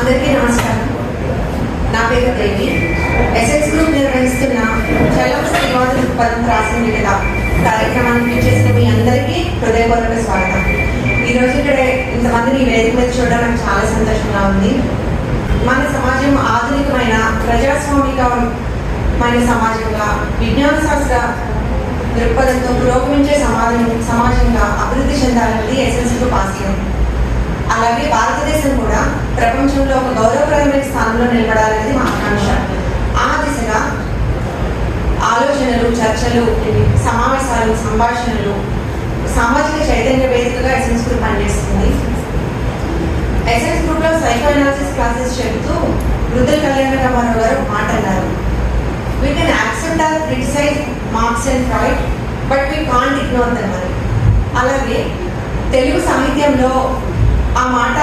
అందరికీ నమస్కారం. నా పేరు దేవి. ఎస్ఎక్స్ గ్రూప్ నిర్వహిస్తున్న చలం శ్రీవాద దృక్పథం ప్రాసంగికత కార్యక్రమానికి చేసిన మీ అందరికీ హృదయపూర్వక స్వాగతం. ఈరోజు ఇక్కడ ఇంతమందిని వేదిక మీద చూడడం నాకు చాలా సంతోషంగా ఉంది. మన సమాజం ఆధునికమైన ప్రజాస్వామికమైన సమాజంగా విజ్ఞాన శాస్త్ర దృక్పథంతో పురోగమించే సమాజంగా అభివృద్ధి చెందాలన్నది ఎస్ఎక్స్ గ్రూప్ ఆశయం. అలాగే భారతదేశం కూడా ప్రపంచంలో ఒక గౌరవప్రదమైన స్థానంలో నిలబడాలనేది మా ఆకాంక్ష. ఆ దిశగా ఆలోచనలు, చర్చలు, సమావేశాలు, సంభాషణలు, సామాజిక చైతన్య వేదికగా ఎస్ఎక్స్ గ్రూప్ పనిచేస్తుంది. ఎస్ఎక్స్ గ్రూప్లో సైకో అనాలిసిస్ క్లాసెస్ చెబుతూ వృద్ధుల కళ్యాణ రామారావు గారు మాట అన్నారు, we can accept or criticize Marx and Freud but we can't ignore them అని. అలాగే తెలుగు సాహిత్యంలో ఆ మాట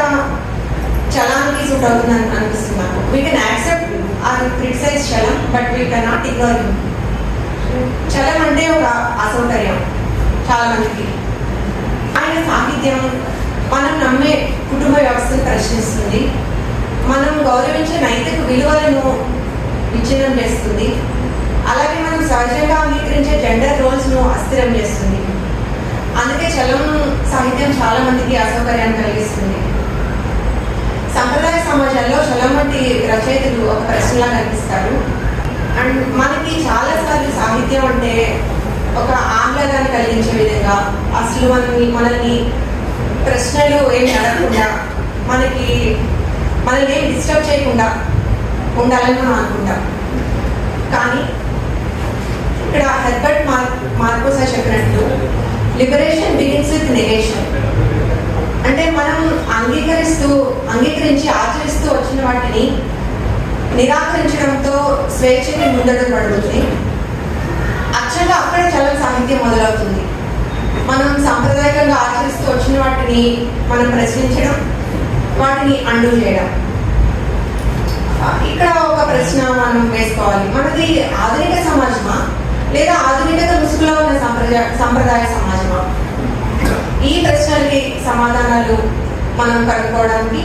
చలానికి సూట్ అవుతుందని అనిపిస్తుంది నాకు. We can accept or criticize Chalam but we can not ignore him. Chalam అంటే ఒక అసౌకర్యం చాలా మందికి. ఆయన సాహిత్యం మనం నమ్మే కుటుంబ వ్యవస్థను ప్రశ్నిస్తుంది, మనం గౌరవించే నైతిక విలువలను విచ్ఛిన్నం చేస్తుంది, అలాగే మనం సహజంగా అంగీకరించే జెండర్ రోల్స్ను అస్థిరం చేస్తుంది. అందుకే చలం సాహిత్యం చాలా మందికి అసౌకర్యాన్ని కలిగిస్తుంది. సంప్రదాయ సమాజాల్లో చలం వంటి రచయితలు ఒక ప్రశ్నలా కనిపిస్తారు. అండ్ మనకి చాలాసార్లు సాహిత్యం అంటే ఒక ఆహ్లాదాన్ని కలిగించే విధంగా, అసలు మనల్ని ప్రశ్నలు ఏమి అడగకుండా, మనల్ని ఏం డిస్టర్బ్ చేయకుండా ఉండాలని మనం అనుకుంటాం. కానీ ఇక్కడ హెర్బర్ట్ మార్కోసా చెప్పినట్టు లిబరేషన్ బిగిన్స్ విత్ నెగేషన్. అంటే మనం అంగీకరించి ఆచరిస్తూ వచ్చిన వాటిని నిరాకరించడంతో స్వేచ్ఛని ముందడుగు పడుతుంది. అచ్చంగా అక్కడ చలం సాహిత్యం మొదలవుతుంది. మనం సాంప్రదాయకంగా ఆచరిస్తూ వచ్చిన వాటిని మనం ప్రశ్నించడం, వాటిని అండూ చేయడం. ఇక్కడ ఒక ప్రశ్న మనం వేసుకోవాలి, మనది ఆధునిక సమాజమా లేదా ఆధునికత ముసుగులో ఉన్న సంప్రదాయ సమాజమా? ఈ ప్రశ్నలకి సమాధానాలు మనం కనుక్కోవడానికి,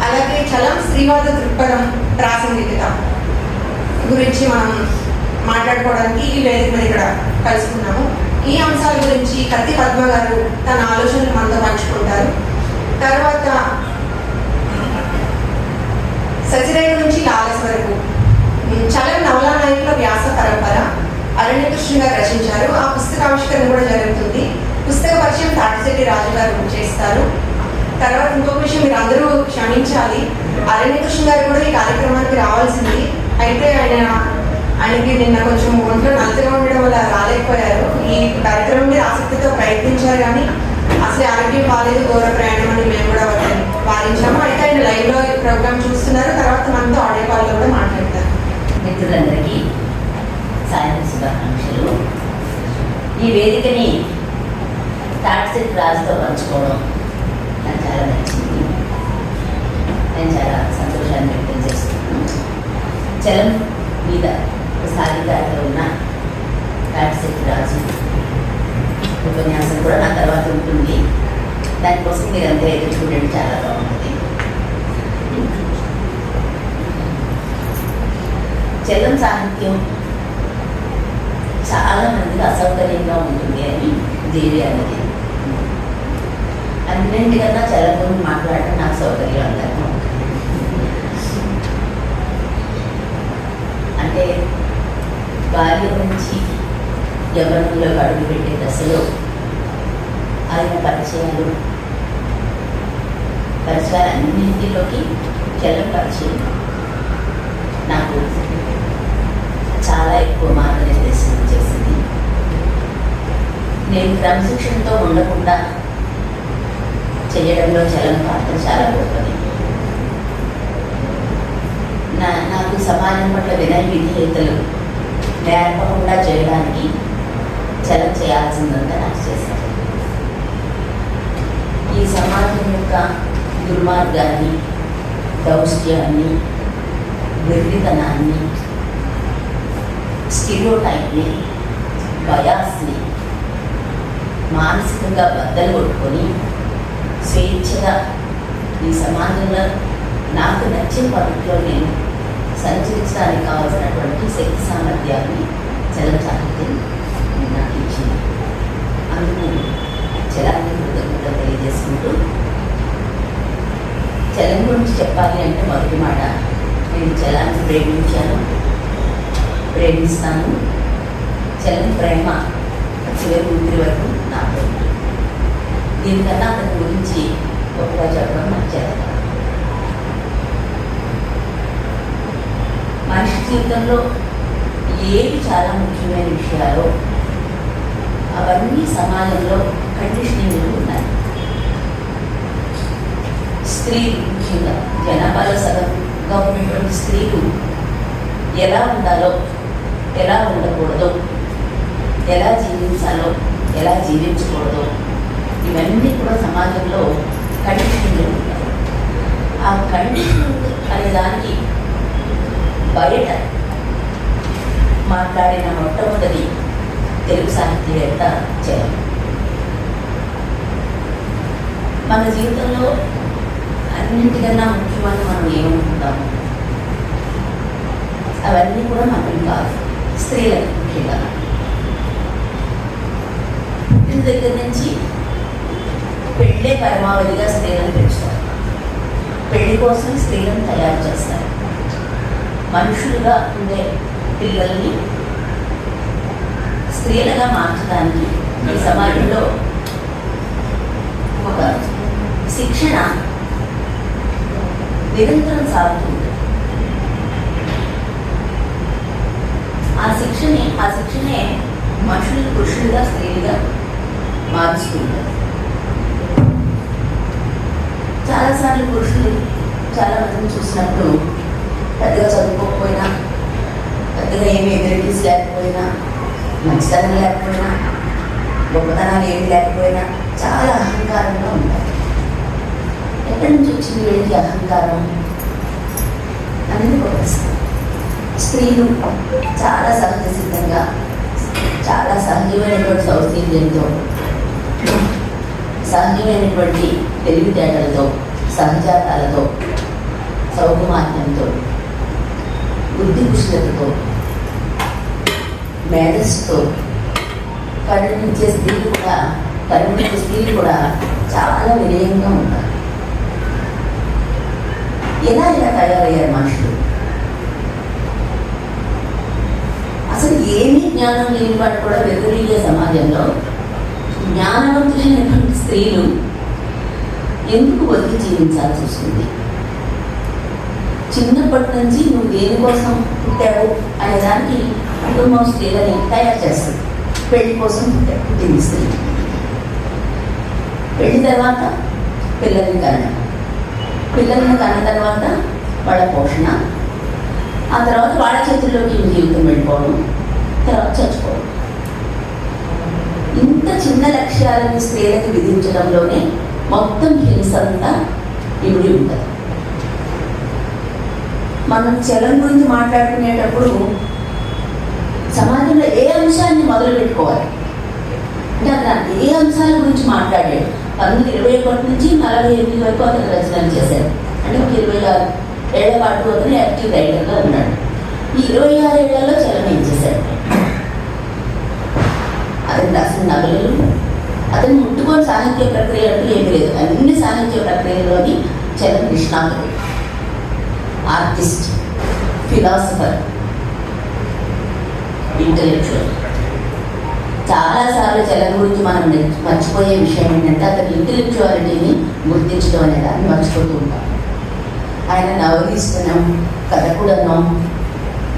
అలాగే చలం స్త్రీవాద దృక్పథం ప్రాసంగికత గురించి మనం మాట్లాడుకోవడానికి ఈ వేదిక మీద ఇక్కడ కలుసుకున్నాము. ఈ అంశాల గురించి కత్తి పద్మ గారు తన ఆలోచనలు మనతో పంచుకుంటారు. తర్వాత సచిరేఖ నుంచి లాలస్ వరకు చలం నవలా నాయకుల వ్యాస పరంపర అరణ్యకృష్ణ గారు రచించారు. ఆ పుస్తకావిష్కరణ కూడా జరుగుతుంది. పుస్తక పరిచయం తాటిశెట్టి రాజు గారు చేస్తారు. తర్వాత ఇంకొక విషయం మీరు అందరూ క్షమించాలి, అరణ్యకృష్ణ గారు కూడా ఈ కార్యక్రమానికి రావాల్సింది. అయితే ఆయనకి నిన్న కొంచెం ఒంట్లో నలుతగా ఉండడం వల్ల రాలేకపోయారు. ఈ కార్యక్రమం మీద ఆసక్తితో ప్రయత్నించారు, కానీ అసలు ఆరోగ్యం బాగాలేదు, దూర ప్రయాణం అని మేము కూడా వారించాము. అయితే ఆయన లైవ్లో ప్రోగ్రామ్ చూస్తున్నారు. తర్వాత మనతో ఆడియో కాల్లో కూడా మాట్లాడతారు. మిత్రులందరికీ సాయంత్రం శుభాకాంక్షలు. ఈ వేదికని తాటిశెట్టి రాజుతో పంచుకోవడం నాకు చాలా నచ్చింది. నేను చాలా సంతోషాన్ని వ్యక్తం చేస్తున్నాను. చలం మీద సాగిదారిలో ఉన్న తాటిశెట్టి రాజు ఉపన్యాసం కూడా నా తర్వాత ఉంటుంది. దానికోసం మీరు అంతా ఎదురు చూడండి, చాలా బాగుంటుంది. చలం సాహిత్యం చాలా మందికి అసౌకర్యంగా ఉంటుంది అని దేవి అనేది. అన్నింటికన్నా చలం గురించి మాట్లాడటం నాకు సౌకర్యవంతంగా ఉంటుంది. అంటే బాల్యం నుంచి యవ్వనంలో అడుగు పెట్టే దశలో ఆయన పరిచయాలన్నింటిలోకి చలం పరిచయం నాకు చాలా ఎక్కువ మార్గనిర్దేశం చేసింది. నేను క్రమశిక్షణతో ఉండకుండా చేయడంలో చలం పాత్ర చాలా గొప్పది. నాకు సమాజం పట్ల వినయ విధేయతలు నేర్పకుండా చేయడానికి చలం చేయాల్సిందంతా నాకు చేశాను. ఈ సమాజం యొక్క దుర్మార్గాన్ని, దౌష్ట్యాన్ని, వెర్రితనాన్ని, స్టీరియోటైప్ని, బయాస్ని మానసికంగా బద్దలు కొట్టుకొని స్వేచ్ఛగా ఈ సమాజంలో నాకు నచ్చిన పద్ధతిలో నేను సంచరించడానికి కావాల్సినటువంటి శక్తి సామర్థ్యాన్ని చలం సాహిత్యం నాకు ఇచ్చింది. అందుకు చలాన్ని కృతజ్ఞత తెలియజేసుకుంటూ, చలం గురించి చెప్పాలి అంటే మొదటి మాట, నేను చలాన్ని ప్రేమించాను, ప్రేమిస్తాను. చలం ప్రేమ చివరి ఊపిరి వరకు నాతో. దీనికన్నా అతని గురించి గొప్పగా చెప్పడం నచ్చేది. మనిషి జీవితంలో ఏవి చాలా ముఖ్యమైన విషయాలు అవన్నీ సమాజంలో కండిషనింగ్లు ఉన్నాయి. స్త్రీలు ముఖ్యంగా జనాభాలో సగంగా ఉన్నటువంటి స్త్రీలు ఎలా ఉండాలో, ఎలా ఉండకూడదో, ఎలా జీవించాలో, ఎలా జీవించకూడదో, ఇవన్నీ కూడా సమాజంలో కండిషనింగ్లు ఉంటాయి. ఆ కండిషనింగ్ అనే దానికి బయట మాట్లాడిన మొట్టమొదటి తెలుగు సాహిత్యవేత్త చలం. మన జీవితంలో అన్నింటికన్నా ముఖ్యమని మనం ఏమనుకుంటాము, అవన్నీ కూడా మనం కాదు, స్త్రీలకు ముఖ్యంగా. పుట్టిన దగ్గర నుంచి పెళ్ళే పరమావధిగా స్త్రీలను పెంచుతారు. పెళ్లి కోసం స్త్రీలను తయారు చేస్తారు. మనుషులుగా ఉండే పిల్లల్ని స్త్రీలుగా మార్చడానికి ఈ సమాజంలో ఒక శిక్షణ నిరంతరం సాగుతుంది. ఆ శిక్షణే మనుషులు పురుషులుగా స్త్రీలుగా మారుస్తుంటారు. చాలాసార్లు పురుషులు చాలా మందిని చూసినప్పుడు పెద్దగా చదువుకోకపోయినా, పెద్దగా ఏమి ఎబిలిటీస్ లేకపోయినా, మంచితనం లేకపోయినా, గొప్పతనాలు ఏమి లేకపోయినా చాలా అహంకారంగా ఉంటారు. ఎక్కడి నుంచి వచ్చింది వీళ్ళకి అహంకారం అనేది ఒక ప్రశ్న. స్త్రీలు చాలా సహజ సిద్ధంగా, చాలా సహజమైనటువంటి సౌశీల్యంతో, సహజమైనటువంటి తెలివితేటలతో, సహజాతాలతో, సౌకుమార్యంతో, బుద్ధి కుశలతతో, మేధస్సుతో కరుణించే స్త్రీలు కూడా చాలా వినయంగా ఉంటారు. ఎలా తయారయ్యారు మనుషులు? అసలు ఏమీ జ్ఞానం లేని వాడు కూడా వెలుగురియే సమాజంలో జ్ఞానవంతులైనటువంటి స్త్రీలు ఎందుకు బతికి జీవించాల్సి వస్తుంది? చిన్నప్పటి నుంచి నువ్వు దేనికోసం పుట్టావు అనే దానికి కుటుంబం స్త్రీలని తయారు చేస్తుంది. పెళ్లి కోసం పుట్టింది స్త్రీ. పెళ్లి తర్వాత పిల్లల్ని కన్న తర్వాత వాళ్ళ పోషణ, ఆ తర్వాత వాళ్ళ చేతుల్లోకి జీవితం వెళ్ళిపోవడం, తర్వాత చచ్చిపోవడం. ఇంత చిన్న లక్ష్యాలను స్త్రీలకు విధించడంలోనే మొత్తం హింసంతా ఇమిడి ఉంటుంది. మనం చలం గురించి మాట్లాడుకునేటప్పుడు సమాజంలో ఏ అంశాన్ని మొదలు పెట్టుకోవాలి అంటే అతను ఏ అంశాల గురించి మాట్లాడాడు? 1921 నుంచి 48 వరకు అతను రచనలు చేశాడు. అంటే ఒక 26 ఏళ్ల పాటు అతను యాక్టివ్ రైటర్గా ఉన్నాడు. ఈ 26 ఏళ్లలో చలం ఏం చేశాడు? అతను రాసిన నవలలు, అతను ముట్టుకొని సాహిత్య ప్రక్రియ అంటూ ఏమీ లేదు. అన్ని సాహిత్య ప్రక్రియలోని చలం నిష్ణాతుడు, ఆర్టిస్ట్, ఫిలాసఫర్, ఇంటలెక్చువల్. చాలాసార్లు చలం గురించి మనం మర్చిపోయే విషయం ఏంటంటే అతని ఇంటలెక్చువాలిటీని గుర్తించడం అనే దాన్ని మర్చిపోతూ ఉంటాం. ఆయన నవలిస్తున్నాం, కథకుడన్నాం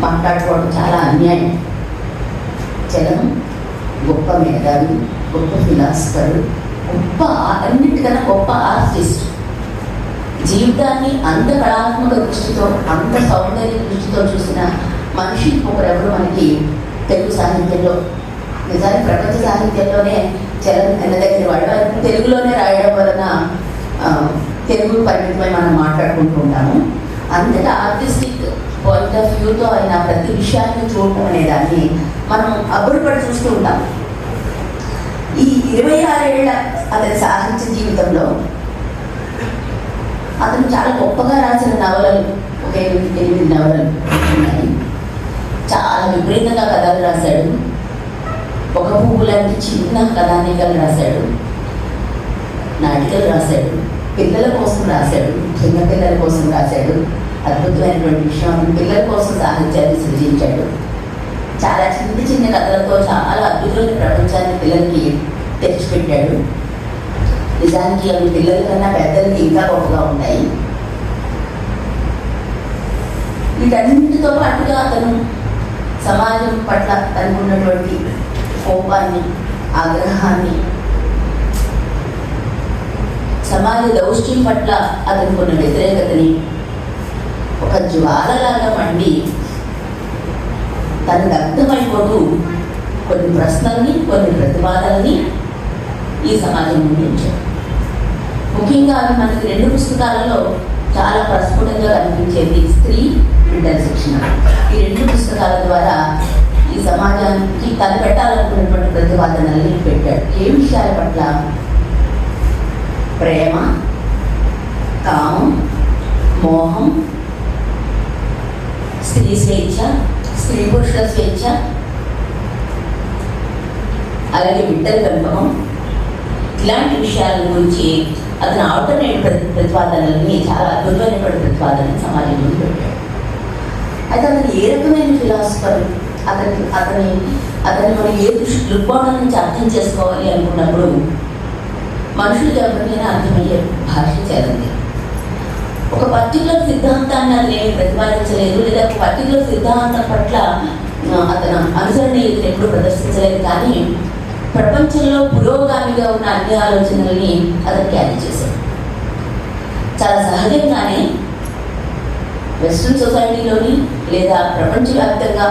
మాట్లాడుకోవడం చాలా అన్యాయం. చలం గొప్ప మేధావి, గొప్ప ఫిలాసఫర్, అన్నిటికన్నా గొప్ప ఆర్టిస్ట్. జీవితాన్ని అంత కళాత్మక దృష్టితో, అంత సౌందర్య దృష్టితో చూసిన మనిషి ఒకరెవరు మనకి తెలుగు సాహిత్యంలో, నిజానికి ప్రపంచ సాహిత్యంలోనే చలం దగ్గర వాళ్ళు తెలుగులోనే రాయడం వలన తెలుగు పరిమితమై మనం మాట్లాడుకుంటూ ఉంటాము. అంతటా ఆర్టిస్టిక్ పాయింట్ ఆఫ్ వ్యూతో ఆయన ప్రతి విషయాన్ని చూడటం అనే దాన్ని మనం అబ్బురుపడి చూస్తూ ఉంటాం. ఈ 26 ఏళ్ల అతని సాహిత్య జీవితంలో అతను చాలా గొప్పగా రాసిన నవలలు ఒక 8 నవలలు ఉన్నాయి. చాలా విపరీతంగా కథలు రాశాడు. ఒక పువ్వు లాంటి చిన్న కథానికలు రాశాడు, నాటికలు రాశాడు, పిల్లల కోసం రాశాడు, చిన్నపిల్లల కోసం రాశాడు. అద్భుతమైనటువంటి విషయం, అతను పిల్లల కోసం సాహిత్యాన్ని సృజించాడు. చాలా చిన్న చిన్న కథలతో చాలా అద్భుతమైన ప్రపంచాన్ని పిల్లలకి తెచ్చిపెట్టాడు. నిజానికి అవి పిల్లల కన్నా పెద్దలకి ఇంకా గొప్పగా ఉంటాయి. వీటన్నింటితో పాటుగా అతను సమాజం పట్ల తనకున్నటువంటి కోపాన్ని, ఆగ్రహాన్ని, సమాజ దౌష్ట్యం పట్ల అతనుకున్న వ్యతిరేకతని ఒక జ్వాలలాగా మండి తను దగ్ధమైపోతూ కొన్ని ప్రశ్నల్ని, కొన్ని ప్రతివాదాలని ఈ సమాజం ముందు ఉంచాడు. ముఖ్యంగా అవి మనకి 2 పుస్తకాలలో చాలా ప్రస్ఫుటంగా కనిపించేది స్త్రీ, బిడ్డల శిక్షణ. ఈ 2 పుస్తకాల ద్వారా ఈ సమాజానికి తను పెట్టాలనుకున్నటువంటి ప్రతిపాదనల్ని పెట్టాడు. ఏ విషయాల పట్ల? ప్రేమ, కామం, మోహం, స్త్రీ స్వేచ్ఛ, స్త్రీ పురుషుల స్వేచ్ఛ, అలాగే బిడ్డల పెంపకం, ఇలాంటి విషయాల గురించి అతను ఆల్టర్నేట్ ప్రతిపాదనల్ని, చాలా అద్భుతమైనటువంటి ప్రతిపాదనని సమాజం ముందు పెట్టాడు. అయితే అతను ఏ రకమైన ఫిలాసఫర్, అతన్ని మనం ఏ దృక్కోణం నుంచి అర్థం చేసుకోవాలి అనుకున్నప్పుడు మనుషులకు ఎవరికైనా అర్థమయ్యే భాష చేరండి. ఒక పర్టికులర్ సిద్ధాంతాన్ని అతను ఏమి ప్రతిపాదించలేదు, లేదా ఒక పర్టికులర్ సిద్ధాంతం పట్ల అతను అనుసరణ ఎప్పుడు ప్రదర్శించలేదు. కానీ ప్రపంచంలో పురోగామిగా ఉన్న అన్ని ఆలోచనల్ని అతను క్యారీ చేశాడు. చాలా సహజంగానే వెస్ట్రన్ సొసైటీలోని లేదా ప్రపంచవ్యాప్తంగా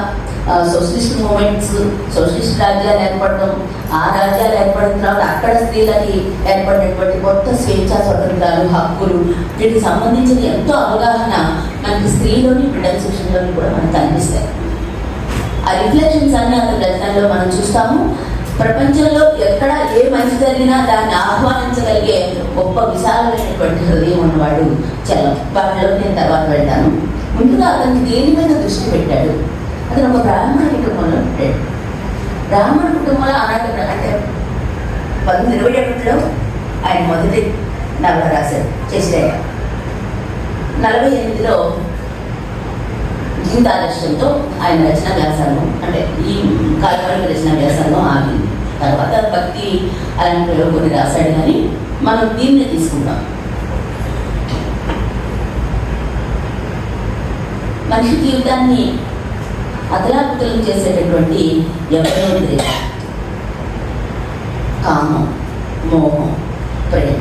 సోషలిస్ట్ మూమెంట్స్, సోషలిస్ట్ రాజ్యాలు ఏర్పడడం, ఆ రాజ్యాలు ఏర్పడిన తర్వాత అక్కడ స్త్రీలకి ఏర్పడినటువంటి కొత్త స్వేచ్ఛా స్వతంత్రాలు, హక్కులు, వీటికి సంబంధించిన ఎంతో అవగాహన మనకి స్త్రీలోని, బిడ్డల శిక్షణలోని కూడా మనకు కనిపిస్తాయి. ఆ రిఫ్లెక్షన్స్ అన్ని అతని రచనల్లో మనం చూస్తాము. ప్రపంచంలో ఎక్కడ ఏ మంచి జరిగినా దాన్ని ఆహ్వానించగలిగే గొప్ప విశాలమైనటువంటి హృదయం ఉన్నవాడు చలం. వాటిలో నేను తర్వాత వెళ్తాను. ముందుగా అతనికి దేని మీద దృష్టి పెట్టాడు? అతను ఒక బ్రాహ్మణ కుటుంబంలో పెట్టాడు. బ్రాహ్మణ కుటుంబంలో ఆనాటి అంటే 1921లో ఆయన మొదటి నవల రాశారు చేశాయ. 48లో జీవితాలక్ష్యంతో ఆయన రచన వ్యాసంగం, అంటే ఈ కాల్పనిక రచన వ్యాసంగం ఆగింది. తర్వాత భక్తి అలాంటిలో కొన్ని రాశాడు. కానీ మనం దీన్ని తీసుకుంటాం. మనిషి జీవితాన్ని అదలాకుతలం చేసేటటువంటి ఎవరో లేదు. కామం, మోహం, ప్రేమ,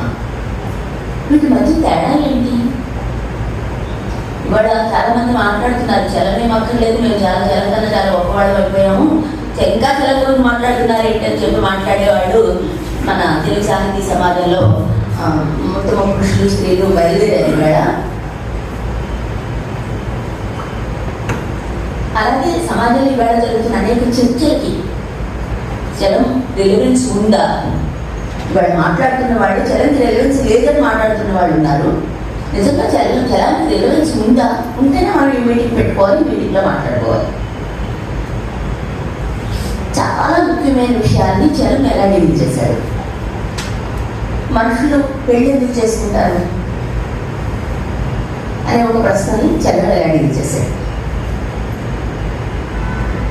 వీటి మధ్య తేడా ఏంటి? ఇవాళ చాలా మంది మాట్లాడుతున్నారు, చలమే అక్కర్లేదు, మేము చాలా చలం కన్నా చాలా గొప్పవాళ్ళు అయిపోయాము, ఇంకా చలం గురించి మాట్లాడుతున్నారు ఏంటని చెప్పి మాట్లాడేవాళ్ళు మన తెలుగు సాహితీ సమాజంలో మొత్తం పురుషులు, స్త్రీలు బయలుదేరారు ఇవాళ. అలాగే సమాజంలో ఇవాళ జరుగుతున్న అనేక చర్చలకి చలం రిలవెన్స్ ఉందా? ఇవాళ మాట్లాడుతున్న వాళ్ళు చలంకి రిలవెన్స్ లేదని మాట్లాడుతున్న వాళ్ళు ఉన్నారు. నిజంగా చలానికి రిలవెన్స్ ఉందా? ఉంటేనే మనం ఈ మీటింగ్ పెట్టుకోవాలి, మీటింగ్లో మాట్లాడుకోవాలి. చాలా ముఖ్యమైన విషయాన్ని చలం ఎలా డీల్ చేశాడు? మనుషులు పెళ్లి ఎందుకు చేసుకుంటారు అనే ఒక ప్రశ్నని చలం ఎలా డీల్ చేశాడు?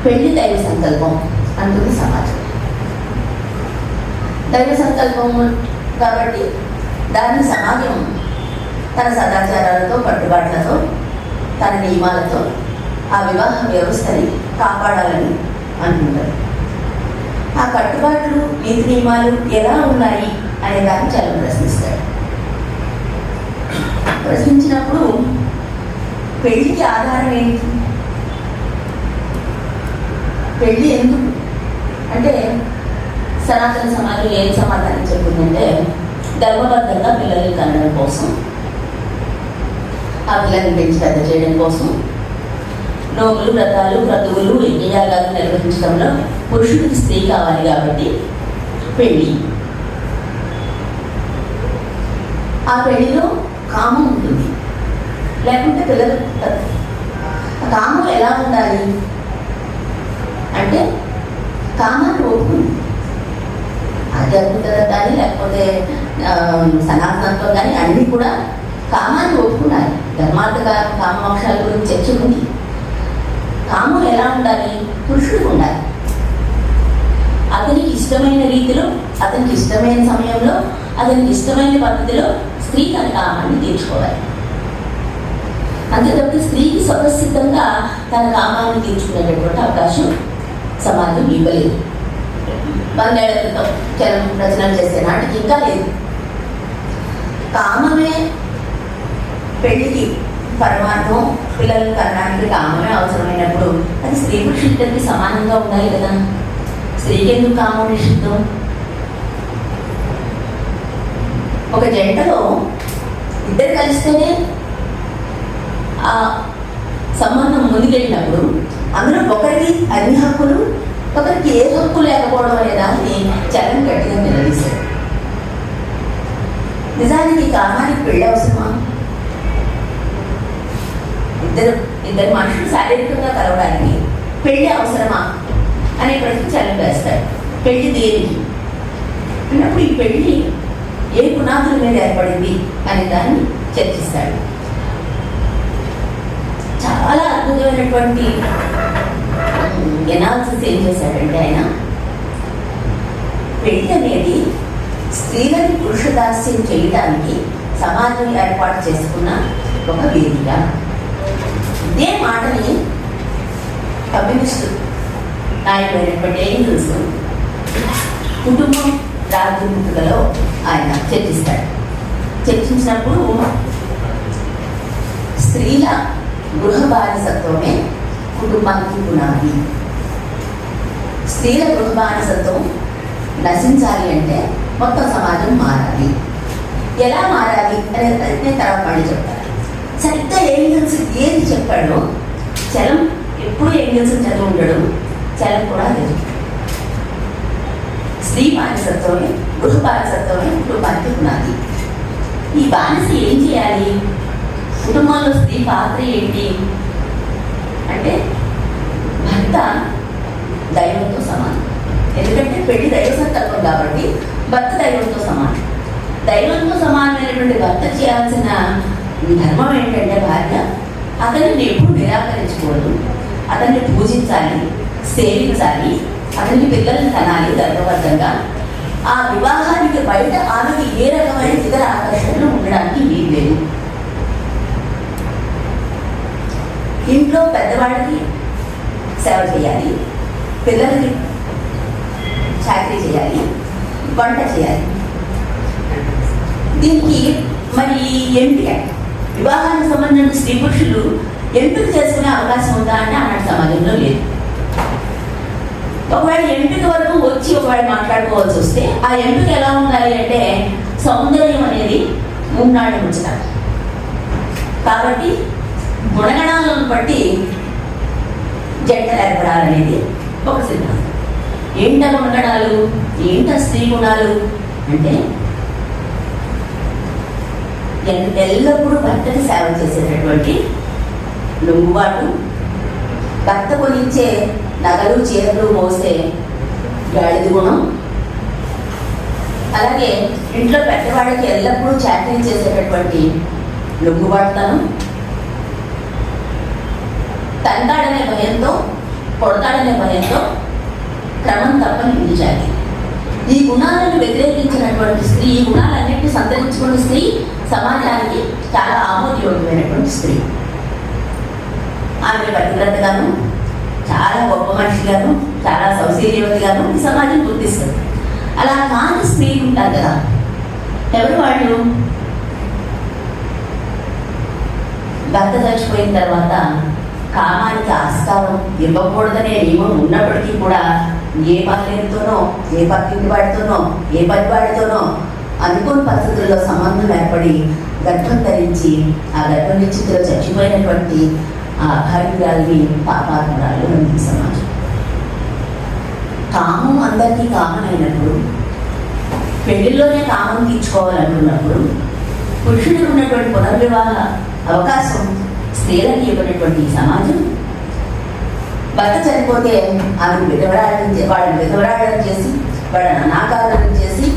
పెళ్లి దైవ సంకల్పం అంటుంది సమాజం. దైవ సంకల్పం కాబట్టి దాన్ని సమాజం తన సదాచారాలతో, కట్టుబాట్లతో, తన నియమాలతో ఆ వివాహ వ్యవస్థని కాపాడాలని అనుకుంటారు. ఆ కట్టుబాట్లు, నీతి నియమాలు ఎలా ఉన్నాయి అనే దాన్ని చాలా ప్రశ్నిస్తాడు. ప్రశ్నించినప్పుడు పెళ్లికి ఆధారం ఏంటి? పెళ్ళి ఎందుకు అంటే సనాతన సమాజం ఏం సమాధానం చెప్తుందంటే ధర్మబద్ధంగా పిల్లల్ని కనడం కోసం, ఆ పిల్లల్ని పెంచి పెద్ద చేయడం కోసం, నోములు, వ్రతాలు, క్రతువులు, యజ్ఞయాగాలు నిర్వహించడంలో పురుషుడికి స్త్రీ కావాలి కాబట్టి పెళ్ళి. ఆ పెళ్లిలో కామం ఉంటుంది, లేకుంటే పిల్లలు పుట్టరు. ఆ కామం ఎలా ఉండాలి అంటే కామాన్ని ఒప్పుకుంది. ఆధ్యాత్మికత కానీ లేకపోతే సనాతనత్వం కానీ అన్నీ కూడా కామాన్ని ఒప్పుకున్నాయి. ధర్మార్థ కామమోక్షాల గురించి చర్చ ఉంది. కామం ఎలా ఉండాలి? పురుషుడికి ఉండాలి. అతనికి ఇష్టమైన రీతిలో, అతనికి ఇష్టమైన సమయంలో, అతనికి ఇష్టమైన పద్ధతిలో స్త్రీ తన కామాన్ని తీర్చుకోవాలి. అంతేతప్పటి స్త్రీకి స్వతసిద్ధంగా తన కామాన్ని తీర్చుకునేటటువంటి అవకాశం సమాజం ఇవ్వలేదు. 100 ఏళ్ల క్రితం చలం రచనలు చేసే నాటికి ఇంకా లేదు. కామమే పెళ్లికి పరమార్థం, పిల్లలను కనడానికి కామమే అవసరమైనప్పుడు అది స్త్రీ పురుషులిద్దరికి సమానంగా ఉండాలి కదా. స్త్రీకి ఎందుకు కామం నిషిద్ధం? ఒక జంటలో ఇద్దరు కలిస్తేనే ఆ సంబంధం ముందుకెళ్ళినప్పుడు అందులో ఒకరికి అన్ని హక్కులు, ఒకరికి ఏ హక్కు లేకపోవడం అనే దాన్ని చలం గట్టిగా నిలదీశారు. నిజానికి కామానికి పెళ్ళి అవసరమా? ఇద్దరు మనుషులు శారీరకంగా కలవడానికి పెళ్ళి అవసరమా అనే ప్రశ్న చలం వేస్తాడు. పెళ్లి దేనికి అన్నప్పుడు ఈ పెళ్లి ఏ పునాదుల మీద ఏర్పడింది అనే దాన్ని చర్చిస్తాడు. చాలా అద్భుతమైనటువంటి ఎనాలిసిస్ ఏం చేశాడంటే ఆయన, పెళ్లి అనేది స్త్రీలను పురుషదాస్యం చేయడానికి సమాజం ఏర్పాటు చేసుకున్న ఒక వేదిక. ఇదే మాటని కమ్యూనిస్టు నాయకుడైనటువంటి ఏంగిల్స్ కుటుంబం రాజ్యముఖలో ఆయన చర్చిస్తాడు. చర్చించినప్పుడు స్త్రీల గృహ బానిసత్వమే కుటుంబానికి పునాది. స్త్రీల గృహ బానిసత్వం నశించాలి అంటే మొత్తం సమాజం మారాలి. ఎలా మారాలి అనేది నేను తర్వాత మళ్ళీ చెప్తాను. సరిగ్గా ఏంగిల్స్ ఏది చెప్పాడో చలం ఎప్పుడు ఏంగిల్స్ చదివి ఉండడు. చలం కూడా లేదు. స్త్రీ బానిసత్వమే, గృహ బానిసత్వమే కుటుంబానికి పునాది. ఈ బానిస ఏం చేయాలి? కుటుంబంలో స్త్రీ పాత్ర ఏంటి అంటే భర్త దైవంతో సమానం. ఎందుకంటే పెళ్లి దైవ సంకల్పం కాబట్టి భర్త దైవంతో సమానం. దైవంతో సమానమైనటువంటి భర్త చేయాల్సిన ధర్మం ఏంటంటే భార్య అతన్ని ఎప్పుడు నిరాకరించకూడదు. అతన్ని పూజించాలి, సేవించాలి, అతనికి పిల్లల్ని కనాలి గర్భబద్ధంగా. ఆ వివాహానికి బయట ఆమెకి ఏ రకమైన ఇతర ఆకర్షణలు ఉండడానికి వీల్లేదు. ఇంట్లో పెద్దవాడికి సేవ చేయాలి, పిల్లలకి చాకరీ చేయాలి, వంట చేయాలి. దీనికి మరి ఎంపిక, వివాహానికి సంబంధించిన స్త్రీ పురుషులు ఎంపిక చేసుకునే అవకాశం ఉందా అంటే ఆనాటి సమాజంలో లేదు. ఒకవేళ ఎంపిక వరకు వచ్చి ఒకవేళ మాట్లాడుకోవాల్సి వస్తే ఆ ఎంపిక ఎలా ఉండాలి అంటే సౌందర్యం అనేది మున్నాడు ఉంచుతారు. కాబట్టి గుణగణాలను బట్టి జంటలు ఏర్పడాలనేది ఒక సిద్ధాంతం. ఏంట గుణగణాలు, ఏంట స్త్రీ గుణాలు అంటే ఎల్లప్పుడూ భర్తకి సేవ చేసేటటువంటి లొంగుబాటు, భర్త కొనిచ్చే నగలు చీరలు మోసే గాడిద గుణం, అలాగే ఇంట్లో పెద్దవాడికి ఎల్లప్పుడూ చాకరీ చేసేటటువంటి లొంగుబాటుతనం, తంటాడనే భయంతో కొడతాడనే భయంతో క్రమం తప్పని నిలిచాలి. ఈ గుణాలను వ్యతిరేకించినటువంటి స్త్రీ, ఈ గుణాలన్నింటినీ సంతరించుకున్న స్త్రీ సమాజానికి చాలా ఆమోదయోగ్యమైనటువంటి స్త్రీ. ఆమె పతివ్రతగాను, చాలా గొప్ప మనిషిగాను, చాలా సౌశీల్యవతిగాను ఈ సమాజం గుర్తిస్తుంది. అలా కాని స్త్రీలు ఉంటారు కదా, ఎవరు వాళ్ళు? భర్త చచ్చిపోయిన తర్వాత కామానికి ఆస్కారం ఇవ్వకూడదనే నియమం ఉన్నప్పటికీ కూడా ఏ బాల్యంతోనో, ఏ పక్కింటి వాడితోనో, ఏ పనివాడితోనో అనుకోని పరిస్థితుల్లో సంబంధం ఏర్పడి గర్భం ధరించి ఆ గర్భం నుంచి చచ్చిపోయినటువంటి ఆ అభాగ్యురాలని పాపాత్మరాలు ఉంది సమాజం. కామం అందరికీ కామన్ అయినప్పుడు, పెళ్లిలోనే కామం తీర్చుకోవాలనుకున్నప్పుడు పురుషుడికి ఉన్నటువంటి పునర్వివాహ అవకాశం స్త్రీలకు ఇవ్వనటువంటి ఈ సమాజం భర్త చనిపోతే ఆమెను వాళ్ళని విధవరాడడం చేసి వాళ్ళని అనాకారం చేసి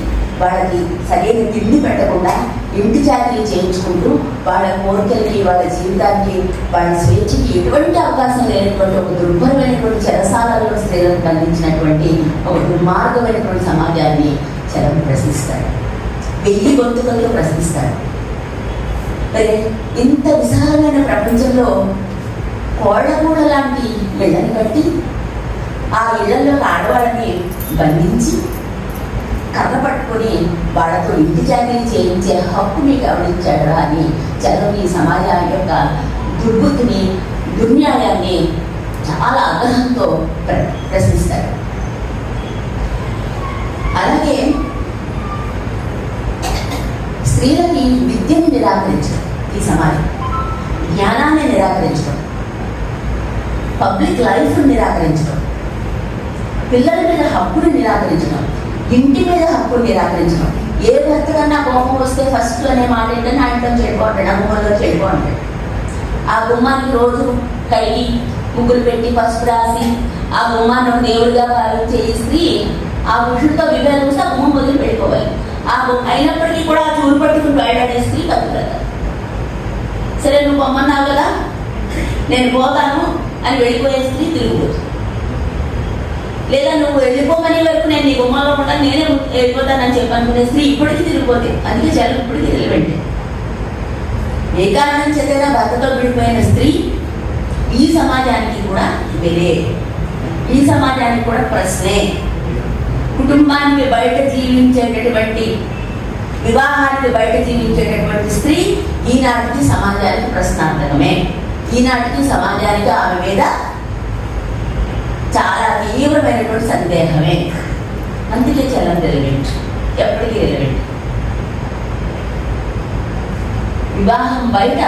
వాళ్ళకి సరైన తిండి పెట్టకుండా ఇంటి చాకరీ చేయించుకుంటూ వాళ్ళ కోరికలకి వాళ్ళ జీవితానికి వాళ్ళ స్వేచ్ఛకి ఎటువంటి అవకాశం లేనటువంటి ఒక దుర్భరమైనటువంటి చెరసాలలో స్త్రీలకు బంధించినటువంటి ఒక దుర్మార్గమైనటువంటి సమాజాన్ని చలం ప్రశ్నిస్తాడు. 1000 గొంతుకలతో ప్రశ్నిస్తాడు. మరి ఇంత విశాలమైన ప్రపంచంలో కోళ్ళగూడ లాంటి ఇళ్ళని కట్టి ఆ ఇళ్లలో ఆడవాళ్ళని బంధించి కర్ర పట్టుకొని వాళ్ళతో ఇంటి చాకరీ చేయించే హక్కుని గమనించాడా అని చలం ఈ సమాజం యొక్క దుర్బుద్ధిని దుర్న్యాయాన్ని చాలా ఆగ్రహంతో ప్రశ్నిస్తాడు. అలాగే స్త్రీలకి విద్యని నిరాకరించడం, ఈ సమాజం జ్ఞానాన్ని నిరాకరించడం, పబ్లిక్ లైఫ్ను నిరాకరించడం, పిల్లల మీద హక్కుని నిరాకరించడం, ఇంటి మీద హక్కుని నిరాకరించడం. ఏ భర్త కన్నా కోపం వస్తే ఫస్ట్ అనే మాట ఏంటంటే ఆ ఇంట్లో చెడిపోంటాడు, ఆ గుమ్మంలో చెడిపోంటాడు. ఆ గుమ్మానికి రోజు కడిగి ముగ్గులు పెట్టి పసుపు రాసి ఆ గుమ్మాన్ని ఒక దేవుడిగా భావించే స్త్రీ ఆ పురుషుడితో విభేదం వస్తే ఆ గుమ్మం వదిలి పెట్టుకోవాలి. అయినప్పటికీ కూడా ఆ చూరు పట్టుకుని బయటనే స్త్రీ తప్పుతుంది. సరే నువ్వు పొమ్మన్నావు కదా నేను పోతాను అని వెళ్ళిపోయే స్త్రీ తిరుగుతుంది. లేదా నువ్వు వెళ్ళిపోమనే వరకు నేను నీ గుమ్మంలో ఉంటాను, నేనే వెళ్ళిపోతానని చెప్పనుకునే స్త్రీ ఇప్పటికీ తిరిగిపోతే. అందుకే చలం ఇప్పటికీ తెలివండి. ఏ కారణం చేతైనా భర్తతో విడిపోయిన స్త్రీ ఈ సమాజానికి కూడా వేరే, ఈ సమాజానికి కూడా ప్రశ్నే. కుటుంబానికి బయట జీవించేటటువంటి, వివాహానికి బయట జీవించేటటువంటి స్త్రీ ఈనాటికి సమాజానికి ప్రశ్నార్థకమే. ఈనాటికి సమాజానికి ఆమె మీద చాలా తీవ్రమైనటువంటి సందేహమే. అందుకే చలం రిలవెంట్, ఎప్పటికీ రిలవెంట్. వివాహం బయట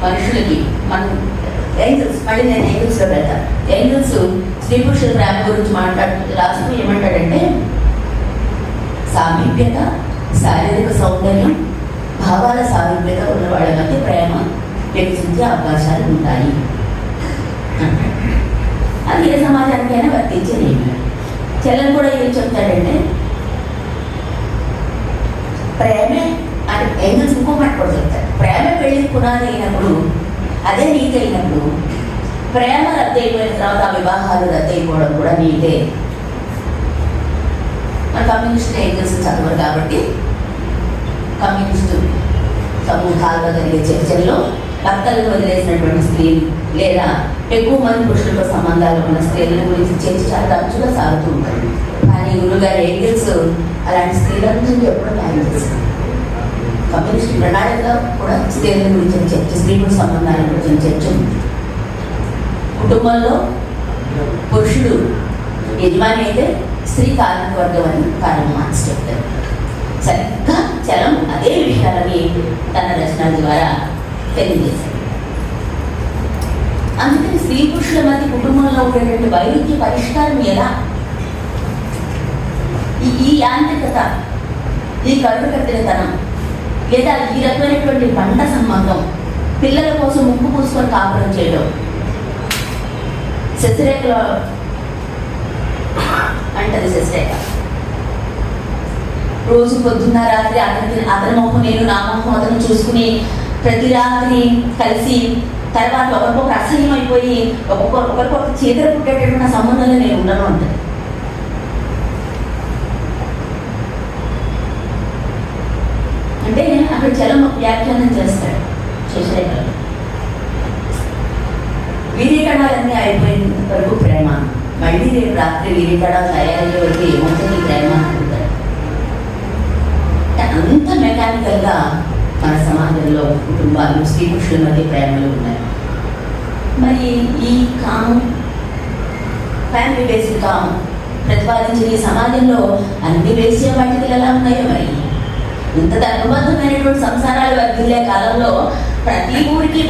మనుషులకి మనం ఏంజల్స్, మళ్ళీ నేను ఏంజల్స్లో పెడతాను. ఏంజల్స్ స్త్రీ పురుషుల ప్రేమ గురించి రాస్తూ ఏమంటాడంటే సామీప్యత, శారీరక సౌందర్యం, భావాల సామీప్యత ఉన్న వాళ్ళ మధ్య ప్రేమ వికసించే అవకాశాలు ఉంటాయి. అది ఏ సమాజానికైనా వర్తించేది. చలం కూడా ఏం చెప్తాడంటే ప్రేమే అని ఏంజల్స్ ఇంకో మాట కూడా చెప్తాడు. ప్రేమ పెళ్లి పునాది అయినప్పుడు, అదే నీతి అయినప్పుడు, ప్రేమ రద్దయిపోయిన తర్వాత ఆ వివాహాలు రద్దయిపోవడం కూడా నీతే. మన కమ్యూనిస్ట్ ఏంజల్స్ చదవరు కాబట్టి కమ్యూనిస్టు సమూహాలుగా జరిగే చర్చల్లో భర్తలను వదిలేసినటువంటి స్త్రీలు లేదా ఎక్కువ మంది పురుషులతో సంబంధాలు ఉన్న స్త్రీల గురించి చర్చ చాలా తరచుగా సాగుతూ ఉంటారు. కానీ గురుగారు ఏంజల్స్ అలాంటి స్త్రీలందరినీ ఎప్పుడూ న్యాయం చేస్తారు. కమ్యూనిస్ట్ ప్రణాళికలో కూడా స్త్రీల గురించిన చర్చ, స్త్రీ పురుష సంబంధాల గురించిన చర్చ ఉంది. కుటుంబంలో పురుషుడు యజమాని అయితే స్త్రీ కార్మిక వర్గం అని కారణం మార్చి చెప్తారు. సరిగ్గా చలం అదే విషయాలని తన రచనల ద్వారా తెలియజేశారు. అందుకని స్త్రీ పురుషుల మధ్య కుటుంబంలో ఉండేటువంటి వైరుధ్య పరిష్కారం ఎలా? ఈ యాంత్రికత, ఈ కరుడు కట్టినతనం, లేదా ఈ రకమైనటువంటి పంట సంబంధం, పిల్లల కోసం ముక్కు పూసుకొని కాపురం చేయడం, శశిరేఖలో అంటది శశిరేఖ. రోజు పొద్దున్న రాత్రి అతని మొహం నేను, నా మొహం అతను చూసుకుని ప్రతి రాత్రి కలిసి తర్వాత ఒకరికొకరు అసహ్యం అయిపోయి ఒకరికొకరు చీదర పుట్టేటటువంటి సంబంధంలో నేను ఉండను అంటది. అంటే అక్కడ చలం వ్యాఖ్యానం చేస్తాడు శశిరేఖలో. వీర్యకణాలన్నీ అయిపోయిన వరకు ప్రేమ, మళ్ళీ రేపు రాత్రి వీర్యకణాలు తయారయ్యే వరకు ఏమవుతుంది ప్రేమ అనుకుంటాడు. అంత మెకానికల్గా మన సమాజంలో కుటుంబాలు, స్త్రీ పురుషుల మధ్య ప్రేమలు ఉన్నాయి. మరి ఈ కామం, ఫ్యామిలీ బేస్డ్ కామం ప్రతిపాదించిన ఈ సమాజంలో అన్ని వేసే వాటికి ఎలా ఉన్నాయో మరి. ఇంత ధర్మబద్ధమైనటువంటి సంసారాలు వర్ధిల్లే కాలంలో ప్రతి ఊరికి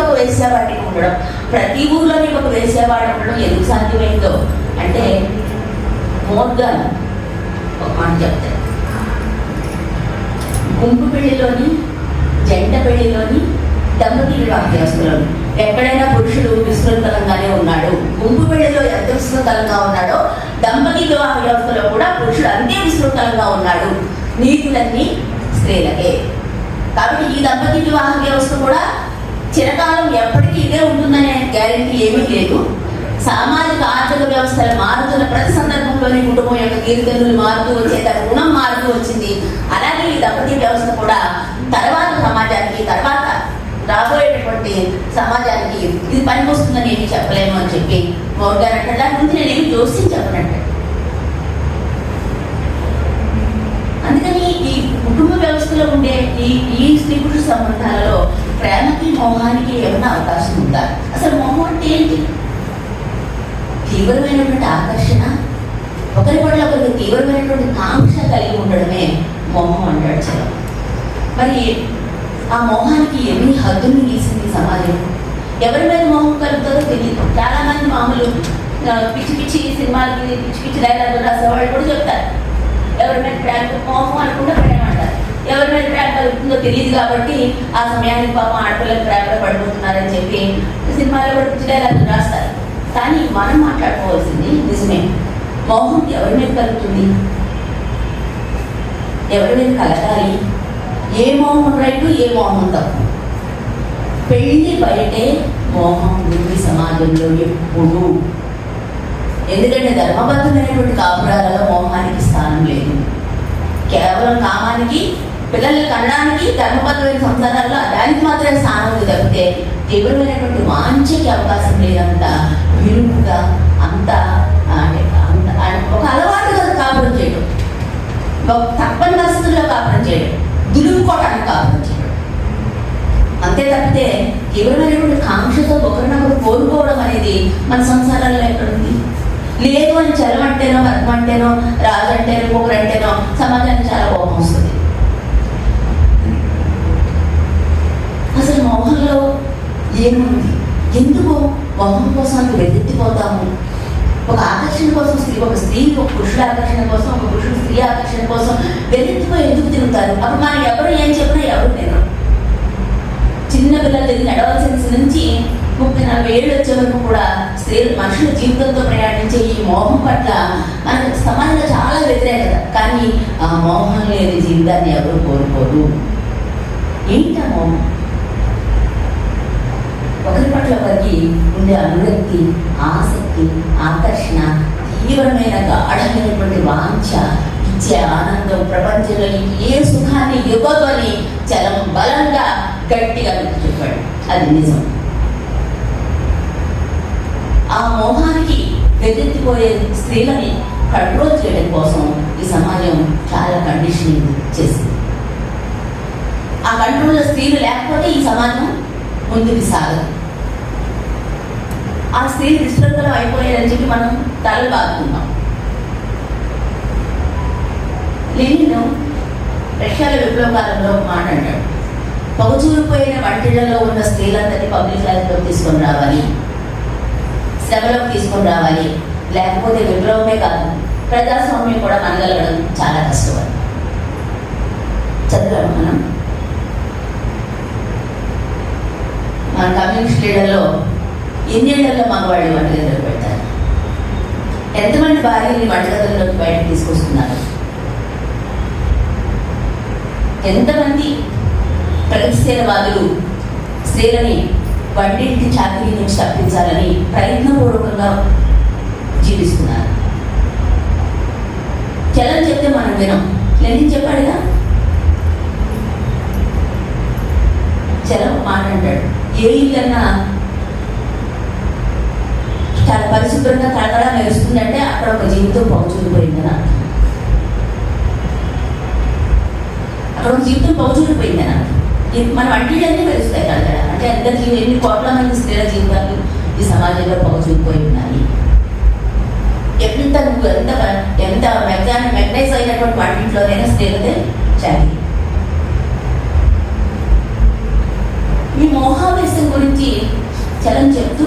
ఒక వేసేవాడికి ఉండడం, ప్రతి ఊరిలోని ఒక వేసేవాడు ఉండడం ఎందుకు సాధ్యమైందో అంటే మోర్గాన్ ఒక మాట చెప్తాడు. గుంపు పెళ్లిలోని, జంట పెళ్లిలోని, దంపతి వివాహ వ్యవస్థలోని ఎక్కడైనా పురుషుడు విస్తృతంగానే ఉన్నాడు. గుంపు పెళ్లిలో ఎంత విస్తృతంగా ఉన్నాడో దంపతి వివాహ వ్యవస్థలో కూడా పురుషుడు అంతే విస్తృతంగా ఉన్నాడు. నీతులన్నీ స్త్రీలకే. కాబట్టి ఈ దంపతి వివాహ వ్యవస్థ కూడా చిరకాలం ఎప్పటికీ ఇదే ఉంటుందనే గ్యారెంటీ ఏమీ లేదు. సామాజిక ఆర్థిక వ్యవస్థలు మారుతున్న ప్రతి సందర్భంలోనే కుటుంబం యొక్క తీరుతెన్నులు మారుతూ వచ్చే, తన గుణం మారుతూ వచ్చింది. అలాగే ఈ దంపతి వ్యవస్థ కూడా తర్వాత సమాజానికి, తర్వాత రాబోయేటటువంటి సమాజానికి ఇది పనికొస్తుందని ఏమి చెప్పలేము అని చెప్పి మోర్గాన్ అంటే దాని గురించి నేనేమి జోస్యం చెప్పనంటే. అందుకని ఈ కుటుంబ వ్యవస్థలో ఉండే ఈ స్త్రీ పురుష సంబంధాలలో ప్రేమకి, మోహానికి ఏమైనా అవకాశం ఉందా? అసలు మోహం అంటే ఏంటి? తీవ్రమైనటువంటి ఆకర్షణ, ఒకరి పట్ల ఒకరికి తీవ్రమైనటువంటి కాంక్ష కలిగి ఉండడమే మోహం అంటాడు చలం. మరి ఆ మోహానికి ఎన్ని హద్దుల్ని గీసింది సమాజం? ఎవరి మీద మోహం కలుగుతుందో తెలియదు. చాలా మంది మామూలు పిచ్చి పిచ్చి సినిమాలకి పిచ్చి పిచ్చి డైలాగులు రాసేవాళ్ళు కూడా చెప్తారు. ఎవరి మీద ప్రేమ మోహం అనుకుంటే ప్రేమ అంటారు. ఎవరి మీద ప్రేమ కలుగుతుందో తెలియదు కాబట్టి ఆ సమయానికి పాపం ఆడపిల్లలు ప్రేమలో పడిపోతున్నారని చెప్పి సినిమాలో కూడా పిచ్చి డైలాగులు రాస్తారు. కానీ మనం మాట్లాడుకోవాల్సింది నిజమే. మోహం ఎవరి మీద కలుగుతుంది? ఎవరి మీద కలగాలి? ఏ మోహం రైటు, ఏ మోహం తప్పు? పెళ్లి బయటే మోహం ఉంది సమాజంలో ఎప్పుడు. ఎందుకంటే ధర్మబద్ధమైనటువంటి కాపురాలలో మోహానికి స్థానం లేదు. కేవలం కామానికి, పిల్లల్ని కనడానికి ధర్మబద్ధమైన సంసారాల్లో దానికి మాత్రమే స్థానం ఉంది తప్పితే తీవ్రమైనటువంటి వాంఛకి అవకాశం లేదంత విరుపుగా, అంత ఒక అలవాటుగా కాపురం చేయడం, ఒక తప్పని పరిస్థితుల్లో కాపురం చేయడం, దులుపుకోవడానికి కాపురం చేయడం, అంతే తప్పితే తీవ్రమైనటువంటి కాంక్షతో ఒకరినొకరు కోరుకోవడం అనేది మన సంసారాల్లో ఎక్కడుంది? లేదు అని చలం అంటేనో, వర్గం అంటేనో, రాజు అంటేనో, పొగరు అంటేనో సమాజానికి చాలా కోపం వస్తుంది. అసలు మోహంలో ఏముంది? ఎందుకు మోహం కోసం అంత వెతెత్తిపోతాము? ఒక ఆకర్షణ కోసం ఒక స్త్రీ ఒక పురుషుల ఆకర్షణ కోసం, ఒక పురుషుడు స్త్రీ ఆకర్షణ కోసం వెతెత్తిపోయి ఎందుకు తిరుగుతారు? అప్పుడు మనం ఎవరు ఏం చెప్పినా ఎవరు తినరు. చిన్న పిల్లలు నడవలసిన నుంచి 30-40 ఏళ్ళు వచ్చే వరకు కూడా స్త్రీలు మనుషుల జీవితంతో ప్రయాణించే ఈ మోహం పట్ల మనకు సమాజంగా చాలా వ్యతిరేకత. కానీ ఆ మోహం లేని జీవితాన్ని ఎవరు కోరుకోరు. ఏంటి ఆ మోహం? ఒకరి పట్ల ఒకరికి ఉండే అనురక్తి, ఆసక్తి, ఆకర్షణ, తీవ్రమైన గాఢమైనటువంటి వాంఛ, ఇచ్చే ఆనందం, ప్రపంచంలో ఏ సుఖాన్ని ఇవ్వదు అని చాలా బలంగా గట్టిగా చెప్పాడు. అది నిజం. ఆ మోహానికి వెతెత్తిపోయే స్త్రీలని కంట్రోల్ చేయడం కోసం ఈ సమాజం చాలా కండిషనింగ్ చేసింది. ఆ కంట్రోల్లో స్త్రీలు లేకపోతే ఈ సమాజం ముందుకు సాగదు. ఆ స్త్రీలు విస్తృతం అయిపోయారని చెప్పి మనం తలలు బాగుతున్నాం. లెనిన్ రష్యాలో విప్లవకాలంలో మాట అంటాడు, పగుచూరిపోయిన వంటిళ్లలో ఉన్న స్త్రీలందరినీ పబ్లిక్ లైఫ్లోకి తీసుకొని రావాలి, శ్రమలోకి తీసుకొని రావాలి. లేకపోతే విప్లవమే కాదు, ప్రజాస్వామ్యం కూడా మనగలగడం చాలా కష్టం. చదివాము మనం. మన కమ్యూనిస్ట్ లీడర్లో ఎన్నేళ్లలో మగవాళ్ళు వంటగదిలో పెడతారు? ఎంతమంది భార్యని వంటగదుల్లోకి బయటకు తీసుకొస్తున్నారు? ఎంతమంది ప్రగతిశీలవాదులు స్త్రీలని వంటింటి చాకరీ నుంచి తప్పించాలని ప్రయత్నపూర్వకంగా జీవిస్తున్నారు? చలం చెప్తే మనం వినం. లెనిన్ చెప్పాడుగా, చలం మాట అంటాడు, ఏ ఇల్లన్నా చాలా పరిశుభ్రంగా కలగడా మెరుస్తుందంటే అక్కడ ఒక జీవితం పౌచూరిపోయిందని అర్థం. అక్కడ ఒక జీవితం పౌచూరిపోయిందని అర్థం. మన వంటిళ్ళన్నీ మెరుస్తాయి కలగడా అంటే ఎన్ని కోట్ల మంది స్త్రీల జీవితాలు ఈ సమాజంలో పౌచూరిపోయి ఉన్నాయి. ఎంత నువ్వు ఎంత మెగ్నైజ్ అయినటువంటి వంటింట్లోనైనా స్త్రీలదే చాలి. ఈ మోహావేశం గురించి చలం చెప్తూ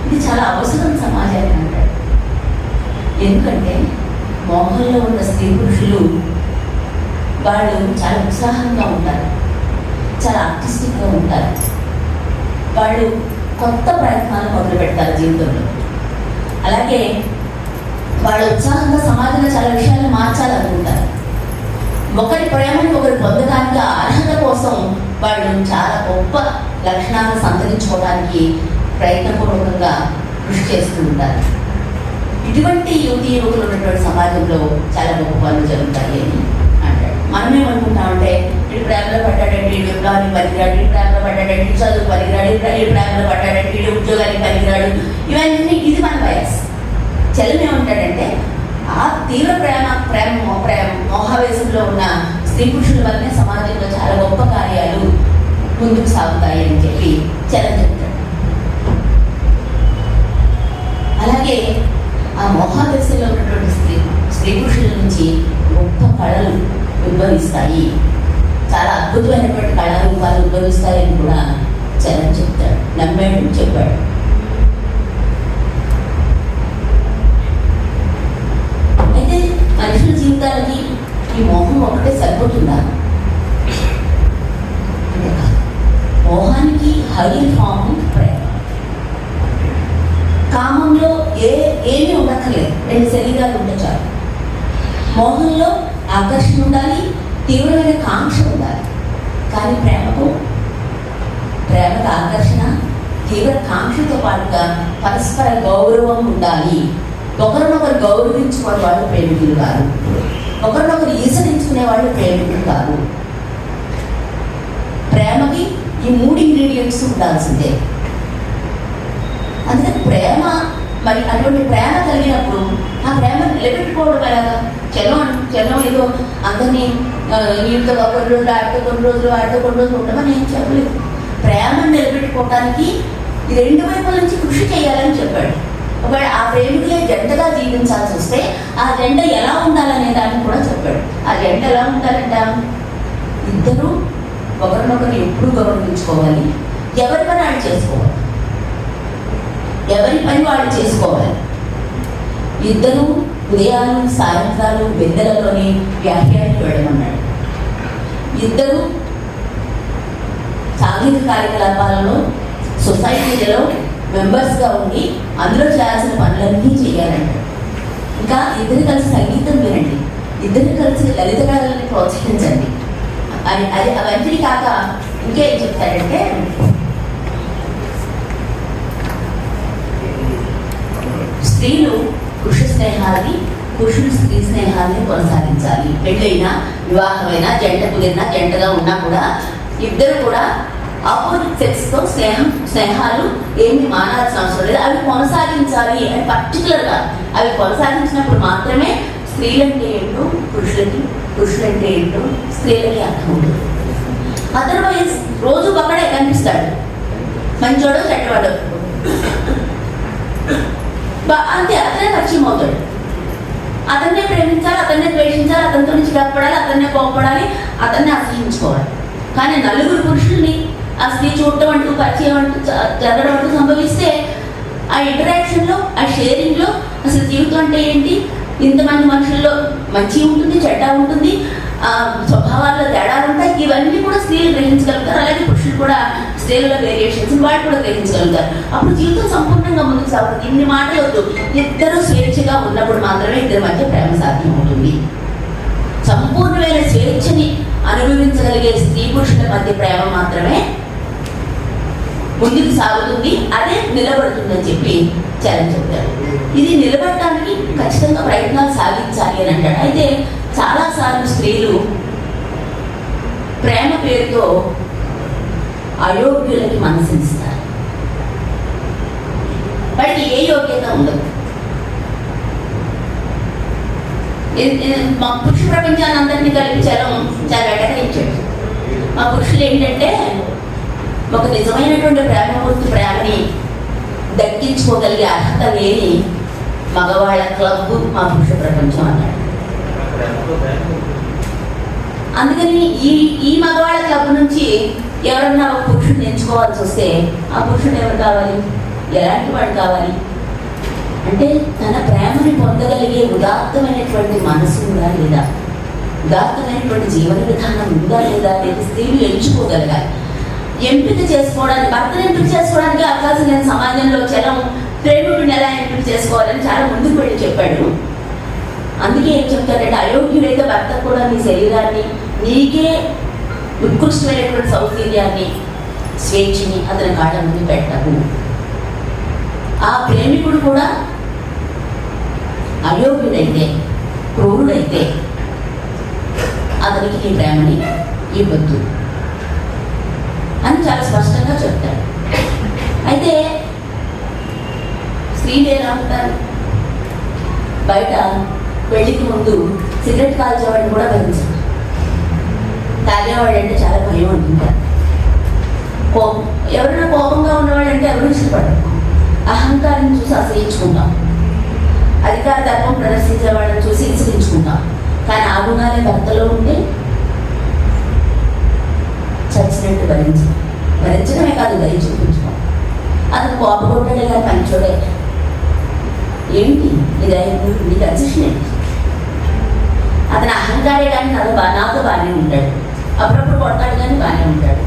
ఇది చాలా అవసరం సమాజానికి అంటాడు. ఎందుకంటే మోహంలో ఉన్న స్త్రీ పురుషులు వాళ్ళు చాలా ఉత్సాహంగా ఉంటారు, చాలా ఆర్టిస్టిక్గా ఉంటారు. వాళ్ళు కొత్త ప్రయత్నాలు మొదలు పెడతారు జీవితంలో. అలాగే వాళ్ళు ఉత్సాహంగా సమాజంలో చాలా విషయాలు మార్చాలనుకుంటారు. ఒకరి ప్రేమను ఒకరు పొందడానికి అర్హత కోసం వాళ్ళు చాలా గొప్ప లక్షణాలను సంతరించుకోవడానికి ప్రయత్నపూర్వకంగా కృషి చేస్తూ ఉంటారు. ఇటువంటి యువతి యువకులు ఉన్నటువంటి సమాజంలో చాలా గొప్ప పనులు జరుగుతాయి అని అంటాడు. మనమేమనుకుంటామంటే వీడు ప్రేమలో పడ్డాడంటే వీడు విప్లవానికి పనికిరాడు, వీడు ప్రేమలో పడ్డాడంటే వీడు చదువు పనికిరాడు, వీడు ప్రేమలో పడ్డాడంటే వీడు ఉద్యోగానికి పనికిరాడు. ఇవన్నీ ఇది మన వయస్సు. చలం ఏమంటాడంటే ఆ తీవ్ర మోహావేశంలో ఉన్న స్త్రీ పురుషుల వల్లనే సమాజంలో చాలా గొప్ప కార్యాలు ముందుకు సాగుతాయి అని చెప్పి చలం చెప్తాడు. అలాగే ఆ మోహావేశంలో ఉన్నటువంటి స్త్రీ పురుషుల నుంచి గొప్ప కళలు ఉద్భవిస్తాయి, చాలా అద్భుతమైనటువంటి కళారూపాలు ఉద్భవిస్తాయని కూడా చలం చెప్తాడు, నమ్మాడు, చెప్పాడు. అయితే మనుషుల జీవితాలకి ఈ మోహం ఒకటే సరిపోతుందా? మోహానికి హైయర్ ఫామ్ ప్రేమ. కామంలో ఏమీ ఉండక్కర్లేదు, రెండు శరీరాలు ఉంటే చాలు. మోహంలో ఆకర్షణ ఉండాలి, తీవ్రమైన కాంక్ష ఉండాలి. కానీ ప్రేమకు ఆకర్షణ, తీవ్ర కాంక్షతో పాటుగా పరస్పర గౌరవం ఉండాలి. ఒకరినొకరు గౌరవించుకునే వాళ్ళు ప్రేమికులు కాదు, ఒకరినొకరు ఈసరించుకునే వాళ్ళు ప్రేమికులు కాదు. ప్రేమకి ఈ 3 ఇంగ్రీడియంట్స్ ఉండాల్సిందే. అందుకని ప్రేమ, మరి అటువంటి ప్రేమ కలిగినప్పుడు ఆ ప్రేమ నిలబెట్టుకోవడం ఎలాగా? చలం ఏదో అందరినీ వీటితో కొన్ని రోజులు ఆడితో కొన్ని రోజులు ఉండమని ఏం చెప్పలేదు. ప్రేమను నిలబెట్టుకోవడానికి ఈ 2 వైపుల నుంచి కృషి చేయాలని చెప్పాడు. ఒకవేళ ఆ ప్రేమికులే జంటగా జీవించాల్సి వస్తే ఆ జంట ఎలా ఉండాలనే దాన్ని కూడా చెప్పాడు. ఆ జంట ఎలా ఉండాలంట? ఇద్దరు ఒకరినొకరు ఎప్పుడు గౌరవించుకోవాలి, ఎవరి పని వాళ్ళు చేసుకోవాలి, ఎవరి పని వాళ్ళు చేసుకోవాలి. ఇద్దరు ఉదయాలు సాయంత్రాలు వెన్నెలలోని వ్యాఖ్యానికి వెళ్ళమన్నాడు. ఇద్దరు సాంఘిక కార్యకలాపాలలో సొసైటీలలో మెంబర్స్గా ఉండి అందులో చేయాల్సిన పనులన్నీ చేయాలంటాడు. ఇంకా ఇద్దరు కలిసి సంగీతం వినండి, ఇద్దరు కలిసి లలిత కళలని ప్రోత్సహించండి అని. అవన్నీ కాక ఇంకేం చెప్తాడంటే, స్త్రీలు పురుష స్నేహాన్ని, పురుషులు స్త్రీ స్నేహాన్ని కొనసాగించాలి. పెళ్ళైనా వివాహమైనా జంట కుదిరినా జంటగా ఉన్నా కూడా ఇద్దరు కూడా ఆపోజిట్ సెక్స్తో స్నేహాలు ఏమి మానాల్సిన అవసరం లేదు, అవి కొనసాగించాలి అని పర్టికులర్గా. అవి కొనసాగించినప్పుడు మాత్రమే స్త్రీలంటే ఏంటో పురుషులంటే ఏంటో స్త్రీలకి అర్థం ఉంటుంది. అదర్వైజ్ రోజు ఒకడే కనిపిస్తాడు, మంచోడు చెడ్డవాడు అంతే, అతనే పరిచయం అవుతాడు. అతన్నే ప్రేమించాలి, అతన్నే ద్వేషించాలి, అతనితో నుంచి చిరాకుపడాలి, అతన్నే కోపపడాలి, అతన్నే అసహించుకోవాలి. కానీ 4 పురుషుల్ని ఆ స్త్రీ చూడటం అంటూ, పరిచయం అంటూ, జరగడం అంటూ సంభవిస్తే ఆ ఇంటరాక్షన్లో, ఆ షేరింగ్లో అసలు జీవితం అంటే ఏంటి, ఇంతమంది మనుషుల్లో మంచి ఉంటుంది, చెడ్డ ఉంటుంది, స్వభావాల్లో తేడాలు ఉంటాయి. ఇవన్నీ కూడా స్త్రీలు గ్రహించగలుగుతారు. అలాగే పురుషులు కూడా స్త్రీలలో వేరియేషన్స్ వాళ్ళు కూడా గ్రహించగలుగుతారు. అప్పుడు జీవితం సంపూర్ణంగా ముందుకు సాగుతుంది. ఇన్ని మాటలు వద్దు, ఇద్దరు స్వేచ్ఛగా ఉన్నప్పుడు మాత్రమే ఇద్దరి మధ్య ప్రేమ సాధ్యం అవుతుంది. సంపూర్ణమైన స్వేచ్ఛని అనుభవించగలిగే స్త్రీ పురుషుల మధ్య ప్రేమ మాత్రమే ముందుకు సాగుతుంది, అదే నిలబడుతుందని చెప్పి చలం చెప్తాడు. ఇది నిలబడటానికి ఖచ్చితంగా ప్రయత్నాలు సాగించాలి అని అంటాడు. అయితే చాలాసార్లు స్త్రీలు ప్రేమ పేరుతో అయోగ్యులకి మనసిస్తారు. వాడికి ఏ యోగ్యత ఉండదు. మా పురుష ప్రపంచాన్ని అందరినీ కల్పించడం చాలా వెటకరించాడు. మా పురుషులు ఏంటంటే ఒక నిజమైనటువంటి ప్రేమపూర్తి ప్రేమని దక్కించుకోగలిగే అర్హత లేని మగవాళ్ళ క్లబ్ మా పురుష ప్రపంచం అన్నాడు. అందుకని ఈ మగవాళ్ళ క్లబ్ నుంచి ఎవరన్నా ఒక పురుషుడిని ఎంచుకోవాల్సి వస్తే ఆ పురుషుడు ఎవరు కావాలి, ఎలాంటి వాడు కావాలి అంటే తన ప్రేమని పొందగలిగే ఉదాత్తమైనటువంటి మనసు కూడా లేదా, ఉదాత్తమైనటువంటి జీవన విధానం ఉందా లేదా అనేది స్త్రీలు ఎంచుకోగలగాలి. ఎంపిక చేసుకోవడానికి, భర్తను ఎంపిక చేసుకోవడానికి అవకాశం లేని సమాజంలో చలం ప్రేమికుడిని ఎలా ఎంపిక చేసుకోవాలని చాలా ముందుకు వెళ్ళి చెప్పాడు. అందుకే ఏం చెప్తాడంటే, అయోగ్యుడైతే భర్త కూడా నీ శరీరాన్ని, నీకే ఉత్కృష్టమైనటువంటి సౌకర్యాన్ని, స్వేచ్ఛని అతని కాళ్ళ ముందు పెట్టకు. ఆ ప్రేమికుడు కూడా అయోగ్యుడైతే, క్రూరుడైతే అతనికి నీ ప్రేమని ఇవ్వద్దు అని చాలా స్పష్టంగా చెప్తాడు. అయితే స్త్రీలు ఎలా ఉంటారు? బయట పెళ్లికి ముందు సిగరెట్ కాల్చేవాడిని కూడా భరించారు. తాగేవాడు అంటే చాలా భయం అంటుంటారు. ఎవరైనా కోపంగా ఉన్నవాడు అంటే ఎవరు ఇష్టపడరు. అహంకారం చూసి అసహించుకుంటాం. అధికార దర్పం ప్రదర్శించేవాళ్ళని చూసి విసిరించుకుంటాం. కానీ ఆ గుణాలే భర్తలో ఉంటే చచ్చినట్టు భరించడమే కాదు, దయ చూపించుకోం. అతను కోపగొట్టాడే కానీ పంచోడే. ఏంటి నీకు అడ్జషన్ ఏంటి? అతని అహంకారే కానీ నాతో బాగానే ఉంటాడు. అప్పుడప్పుడు కొడతాడు కానీ బాగానే ఉంటాడు.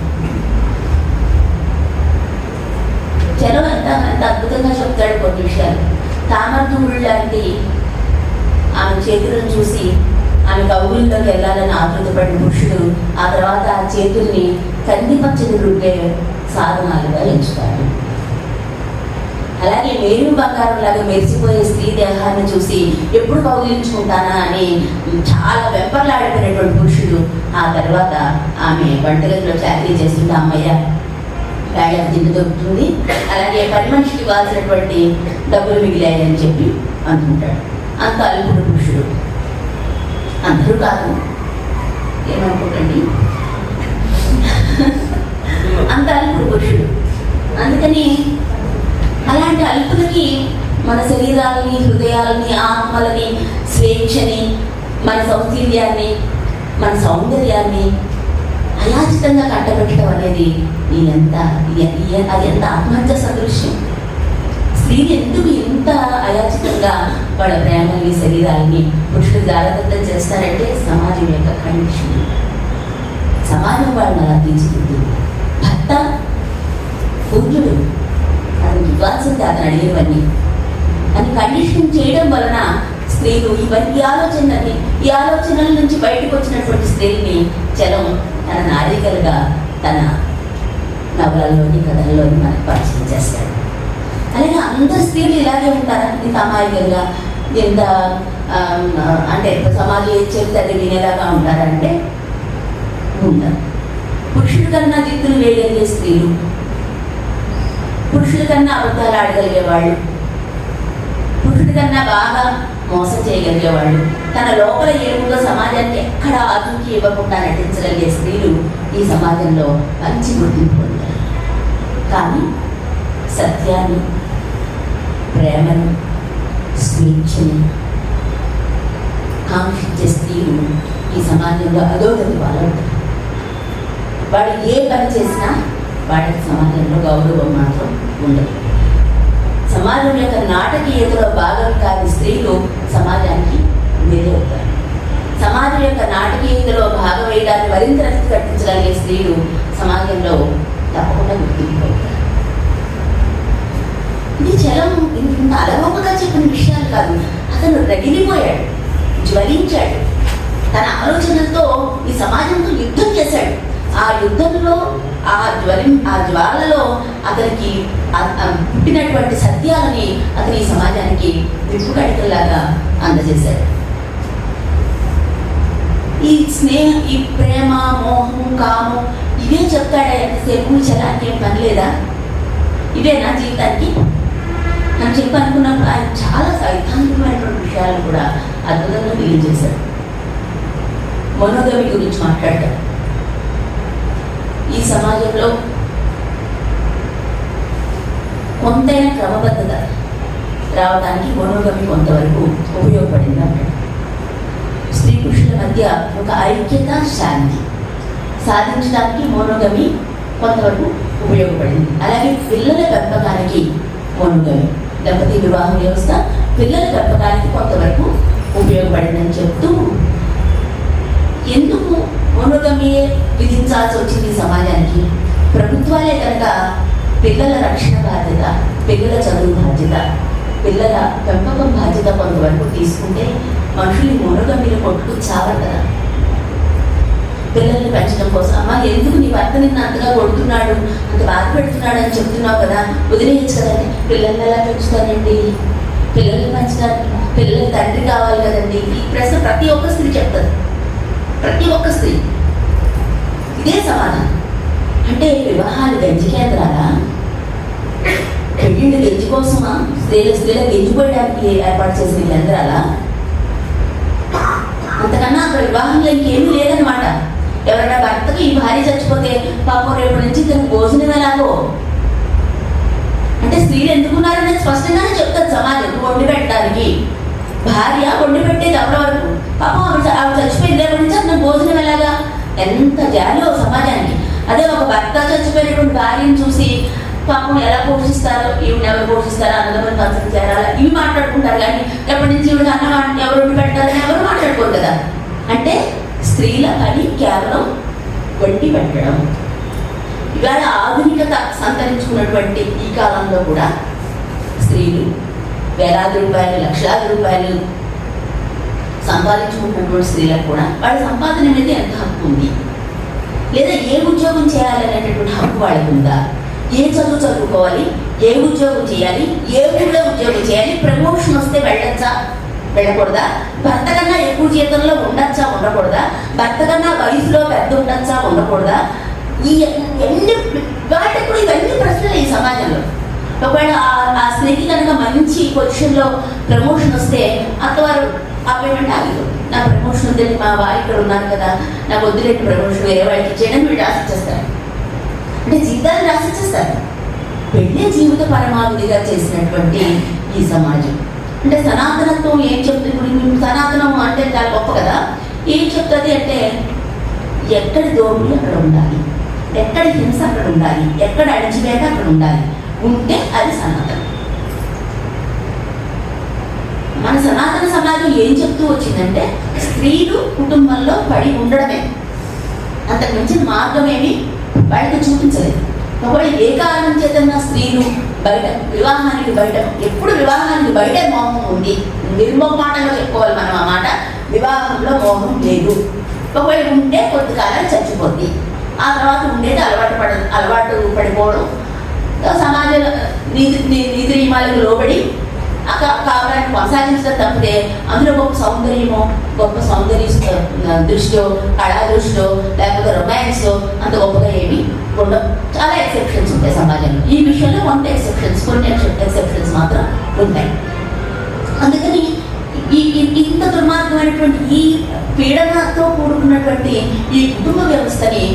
చలం ఎంత అద్భుతంగా చెప్తాడు కొన్ని విషయాలు. తామరతూడు లాంటి ఆమె చేతులను చూసి ఆమె కౌగుల్లోకి వెళ్ళాలని ఆతృతపడిన పురుషుడు ఆ తర్వాత ఆ చేతుల్ని కందిపచ్చని రుగ్గే సాధనాలుగా ఎంచుతాడు. అలాగే మేరు బంగారం లాగా మెరిసిపోయే స్త్రీ దేహాన్ని చూసి ఎప్పుడు కౌగిలించుకుంటానా అని చాలా వెంపర్లాడిపోయినటువంటి పురుషుడు ఆ తర్వాత ఆమె వంటగదిలో చాకరీ చేస్తుంటే అమ్మయ్య వేళకు తిండి దొరుకుతుంది, అలాగే పని మనిషికి ఇవ్వాల్సినటువంటి డబ్బులు మిగిలాయని చెప్పి అనుకుంటాడు. అంత అల్పుడు పురుషుడు. అందరూ కాదు, ఏమనుకోకండి, అంత అల్పుడు పురుషుడు. అందుకని అలాంటి అల్పులకి మన శరీరాలని, హృదయాలని, ఆత్మలని, స్వేచ్ఛని, మన సౌశీల్యాన్ని, మన సౌందర్యాన్ని అయాచితంగా కట్టబెట్టడం అనేది అది ఎంత ఆత్మహత్య సదృశ్యం. స్త్రీలు ఎందుకు ఎంత అయాచితంగా వాళ్ళ ప్రేమల్ని, శరీరాలని పురుషులు జాగ్రత్తం చేస్తారంటే సమాజం యొక్క కండిషన్. సమాజం వాళ్ళని అలా తీర్చిదిద్దు. భర్త పూజ్యుడు, అతనికి ఇవ్వాల్సింది అతను అడిగేవన్నీ అని కండిషన్ చేయడం వలన స్త్రీలు ఈ ఆలోచనల నుంచి బయటకు వచ్చినటువంటి స్త్రీని చలం తన నారికలుగా తన నవలల్లోని, కథల్లోని మనకు పరిచయం చేస్తాడు. అలాగే అందరు స్త్రీలు ఇలాగే ఉంటారా? ఇంత అమాయకులుగా, ఎంత అంటే సమాజం ఏం చెప్తే అది వినేలాగా ఉంటారంటే ఉండరు. పురుషుడి కన్నా దిక్కులు వేయగలిగే స్త్రీలు, పురుషుల కన్నా అబద్ధాలు ఆడగలిగేవాళ్ళు, పురుషుడి కన్నా బాగా మోసం చేయగలిగేవాళ్ళు, తన లోపల ఏముందో సమాజానికి ఎక్కడ ఆచూకీ ఇవ్వకుండా నటించగలిగే స్త్రీలు ఈ సమాజంలో మంచి గుర్తింపు పొందారు. కానీ సత్యాన్ని, ప్రేమను, స్వేచ్ఛని కాంక్షించే స్త్రీలు ఈ సమాజంలో అధోగతి వాళ్ళు. వాడు ఏ పని చేసినా వాడికి సమాజంలో గౌరవం మాత్రం ఉండదు. సమాజం యొక్క నాటకీయతలో భాగం కాని స్త్రీలు సమాజానికి మెరుగవుతారు. సమాజం యొక్క నాటకీయతలో భాగం వేయడాన్ని మరింత రక్తి కట్టించగలిగే స్త్రీలు సమాజంలో తప్పకుండా గుర్తింపు అవుతారు. ఇది చలం ఇంత అలవోకగా చెప్పిన విషయాలు కాదు. అతను రగిలిపోయాడు, జ్వలించాడు. తన ఆలోచనలతో ఈ సమాజంతో యుద్ధం చేశాడు. ఆ యుద్ధంలో ఆ జ్వాలలో అతనికి పుట్టినటువంటి సత్యాలని అతని ఈ సమాజానికి విప్పుకడికల్లాగా అందజేశాడు. ఈ ఈ ప్రేమ, మోహం, కామం ఇవే చెప్తాడా ఎంతసేపు? చలానికి ఏం పని లేదా? ఇవేనా జీవితానికి అని చెప్పి అనుకున్నప్పుడు ఆయన చాలా సైద్ధాంతికమైనటువంటి విషయాలను కూడా అద్భుతంగా తెలియజేశాడు. మోనోగమి గురించి మాట్లాడతాడు. ఈ సమాజంలో కొంతైన క్రమబద్ధత రావడానికి మోనోగమి కొంతవరకు ఉపయోగపడింది అంటాడు. స్త్రీ పురుషుల మధ్య ఒక ఐక్యత, శాంతి సాధించడానికి మోనోగమి కొంతవరకు ఉపయోగపడింది. అలాగే పిల్లల పెంపకానికి మోనోగమి, దంపతి వివాహ వ్యవస్థ పిల్లల పెంపకానికి కొంతవరకు ఉపయోగపడిందని చెప్తూ ఎందుకు మోనోగమి విధించాల్సి వచ్చింది సమాజానికి? ప్రభుత్వాలే కనుక పిల్లల రక్షణ బాధ్యత, పిల్లల చదువు బాధ్యత, పిల్లల పెంపకం బాధ్యత కొంతవరకు తీసుకుంటే మనుషులు మోనోగమిలో కొట్టుకు చావరు కదా. పిల్లల్ని పెంచడం కోసం, అమ్మ ఎందుకు నీ భర్త నిన్ను అంతగా కొడుతున్నాడు, అంత బాధ పెడుతున్నాడు అని చెప్తున్నావు కదా, వదిలేయచ్చు కదండి. పిల్లల్ని ఎలా పెంచుతానండి? పిల్లల్ని పెంచుతారు, పిల్లల తండ్రి కావాలి కదండి. ఈ ప్రశ్న ప్రతి ఒక్క స్త్రీ చెప్తుంది, ప్రతి ఒక్క స్త్రీ. ఇదే సమాధానం. అంటే వివాహాలు గంజి కేంద్రాలా? పెళ్ళిళ్ళు గంజి కోసమా? స్త్రీల గెంజిపోయడానికి ఏర్పాటు చేసిన కేంద్రాలా? అంతకన్నా అక్కడ వివాహంలో ఇంకేమీ లేదనమాట. ఎవరైనా భర్తకి ఈ భార్య చచ్చిపోతే పాపం రేపు నుంచి తనకు భోజనం ఎలాగో. అంటే స్త్రీలు ఎందుకున్నారనేది స్పష్టంగానే చెప్తారు సమాజం. వండి పెట్టడానికి భార్య వండి పెట్టేది అప్పటి వరకు. పాపం ఆవిడ చచ్చిపోయింది, రేపటి నుంచి అతను భోజనం ఎలాగా? ఎంత జాలి సమాజానికి. అదే ఒక భర్త చచ్చిపోయినటువంటి భార్యను చూసి పాపం ఎలా పోషిస్తారో, ఈవిడ ఎవరు పోషిస్తారో, అన్నదమ్ములు పంచడం చేరాలా, ఇవి మాట్లాడుకుంటారు. కానీ ఎప్పటి నుంచి ఈవిడ అన్నం ఎవరు వండి పెట్టాలని ఎవరు మాట్లాడుకోరు కదా. అంటే స్త్రీల పని కేవలం వండి పెట్టడం. ఇవాళ ఆధునికత సంతరించుకున్నటువంటి ఈ కాలంలో కూడా స్త్రీలు వేలాది రూపాయలు, లక్షలాది రూపాయలు సంపాదించుకుంటున్నటువంటి స్త్రీలకు కూడా వాళ్ళ సంపాదన మీద ఎంత హక్కు ఉంది? లేదా ఏ ఉద్యోగం చేయాలనేటటువంటి హక్కు వాళ్ళకు ఉందా? ఏ చదువు చదువుకోవాలి, ఏ ఉద్యోగం చేయాలి, ఏ ఊళ్ళో ఉద్యోగం చేయాలి, ప్రమోషన్ వస్తే వెళ్ళచ్చా వెళ్ళకూడదా, భర్త కన్నా ఎక్కువ జీతంలో ఉండొచ్చా ఉండకూడదా, భర్త కన్నా వయసులో పెద్ద ఉండొచ్చా ఉండకూడదా, ఈ ఎన్ని వాటికి కూడా ఇవన్నీ ప్రశ్నలు ఈ సమాజంలో. ఒకవేళ ఆ స్త్రీకి కనుక మంచి పొజిషన్లో ప్రమోషన్ వస్తే అత్తవారు ఆపేమంటే ఆగిపోతుంది. నా ప్రమోషన్ ఉందని మా వారు ఇక్కడ ఉన్నారు కదా, నాకు వద్దులేని ప్రమోషన్ వేరే వాడికి చేయడం వీళ్ళు రాసిచ్చేస్తారు. అంటే జీవితాన్ని రాసిచ్చేస్తారు. పెళ్ళే జీవిత పరమావధిగా చేసినటువంటి ఈ సమాజం. అంటే సనాతనత్వం ఏం చెప్తుంది? ఇప్పుడు సనాతనం అంటే చాలా గొప్ప కదా. ఏం చెప్తుంది అంటే ఎక్కడి దోపిడీ అక్కడ ఉండాలి, ఎక్కడి హింస అక్కడ ఉండాలి, ఎక్కడ అణిచివేత అక్కడ ఉండాలి. ఉంటే అది సనాతనం. మన సనాతన సమాజం ఏం చెప్తూ వచ్చిందంటే స్త్రీలు కుటుంబంలో పడి ఉండడమే, అంతకు మించిన మార్గమేమి వాళ్ళకి చూపించలేదు. ఒకవేళ ఏ కారణం చేతన్నా స్త్రీలు బయట వివాహానికి బయట, ఎప్పుడు వివాహానికి బయటే మోహం ఉంది, నిర్మోహమాటంగా చెప్పుకోవాలి మనం ఆ మాట. వివాహంలో మోహం లేదు. ఒకవేళ ఉంటే కొద్ది కాలం చచ్చిపోద్ది, ఆ తర్వాత ఉండేది అలవాటు పడిపోవడం, సమాజంలో నీతి నియమాలకు లోబడి కావాలని కొనసాగించడం తప్పితే అందులో గొప్ప సౌందర్య దృష్టిలో, కళా దృష్టిలో, లేకపోతే రొమాన్స్ అంత గొప్పగా ఏమి ఉండవు. చాలా ఎక్సెప్షన్స్ ఉంటాయి సమాజంలో. ఈ విషయంలో కొన్ని ఎక్సెప్షన్స్ మాత్రం ఉంటాయి. అందుకని ఇంత దుర్మార్గమైనటువంటి ఈ పీడనతో కూడుకున్నటువంటి ఈ కుటుంబ వ్యవస్థని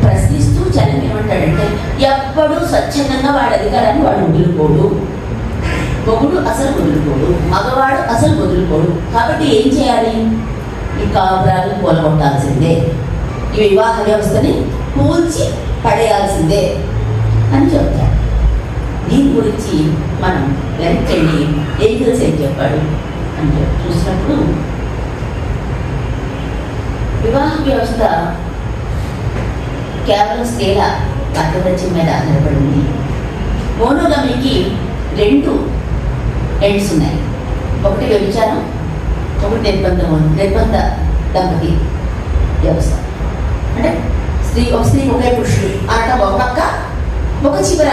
ప్రశ్నిస్తూ జనం ఏమంటాడంటే ఎప్పుడూ స్వచ్ఛందంగా వాడి అధికారాన్ని వాడు వదులుకోడు, మొగుడు అసలు వదులుకోడు, మగవాడు అసలు వదులుకోడు. కాబట్టి ఏం చేయాలి? ఈ కాపురాలను కూలగొట్టాల్సిందే, ఈ వివాహ వ్యవస్థని కూల్చి పడేయాల్సిందే అని చెప్తాడు. దీని గురించి మనం వెనక్కి ఏం తెలిసి ఏం చెప్పాడు అని చూసినప్పుడు వివాహ వ్యవస్థ కేవలం స్త్రీల ఆధిపత్యం మీద ఆధారపడి ఉంది. మోనోగమికి 2 ఎండ్స్ ఉన్నాయి. ఒకటి వ్యభిచారం, ఒకటి నిర్బంధ దంపతి వ్యవస్థ. అంటే ఒక స్త్రీ ఒకే పురుషుడు అనటం ఒక పక్క, ఒక చివర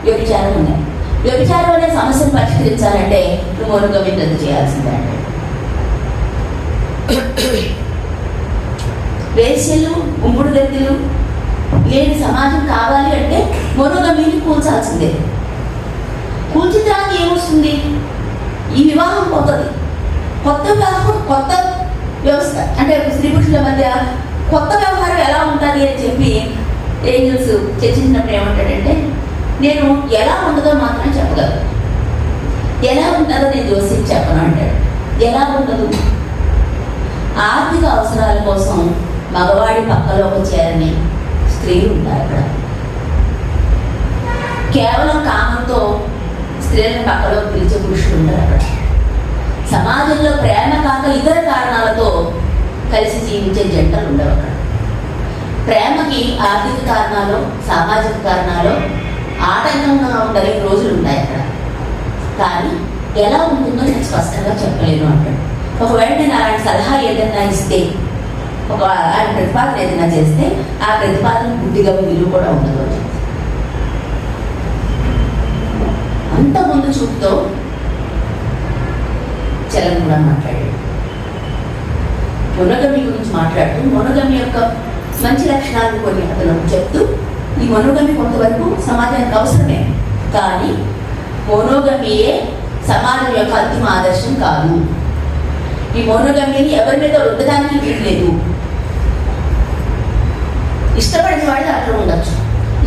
వ్యభిచారం ఉన్నాయి. వ్యభిచారం అనే సమస్యను పరిష్కరించాలంటే నువ్వు మోనోగమిని రద్దు చేయాల్సిందే. అంటే వేశ్యలు, ఉంపుడు గద్దెలు లేని సమాజం కావాలి అంటే మోనోగమిని కూల్చాల్సిందే. కూల్చిన తర్వాత ఏమొస్తుంది? ఈ వివాహం పోతుంది. కొత్త వివాహం, కొత్త వ్యవస్థ. అంటే స్త్రీ పురుషుల మధ్య కొత్త వ్యవహారం ఎలా ఉంటుంది అని చెప్పి ఏంజల్స్ చర్చించినప్పుడు ఏమంటాడంటే నేను ఎలా ఉండదో మాత్రం చెప్పగలను, ఎలా ఉంటుందో నేను జోస్యం చెప్పను అంటాడు. ఎలా ఉండదు? ఆర్థిక అవసరాల కోసం మగవాడి పక్కలోకి చేరని స్త్రీలు ఉంటారు అక్కడ. కేవలం కామంతో స్త్రీలను పక్కలో పిలిచే పురుషులు ఉంటారు అక్కడ. సమాజంలో ప్రేమ కాక ఇతర కారణాలతో కలిసి జీవించే జంటలు ఉండవు అక్కడ. ప్రేమకి ఆర్థిక కారణాలు, సామాజిక కారణాలు ఆటంకంగా ఉండలేని రోజులు ఉంటాయి అక్కడ. కానీ ఎలా ఉంటుందో నేను స్పష్టంగా చెప్పలేను అంటాడు. ఒకవేళ నేను అలాంటి సలహా ఏదైనా ఇస్తే, ఒక ఆయన ప్రతిపాదన ఏదైనా చేస్తే ఆ ప్రతిపాదన గుడ్డిగా విలువ కూడా ఉండదు అని. అంత ముందు చూపుతో చలం కూడా మాట్లాడాడు. మొనోగమి గురించి మాట్లాడుతూ మొనోగమి యొక్క మంచి లక్షణాలను కొన్ని అతను చెప్తూ, ఈ మొనోగమి కొంతవరకు సమాజానికి అవసరమే, కానీ మొనోగమియే సమాజం యొక్క అంతిమ ఆదర్శం కాదు. ఈ మొనోగమిని ఎవరి మీద రుద్దడానికి వీల్లేదు. ఇష్టపడిన వాళ్ళు అట్లా ఉండొచ్చు,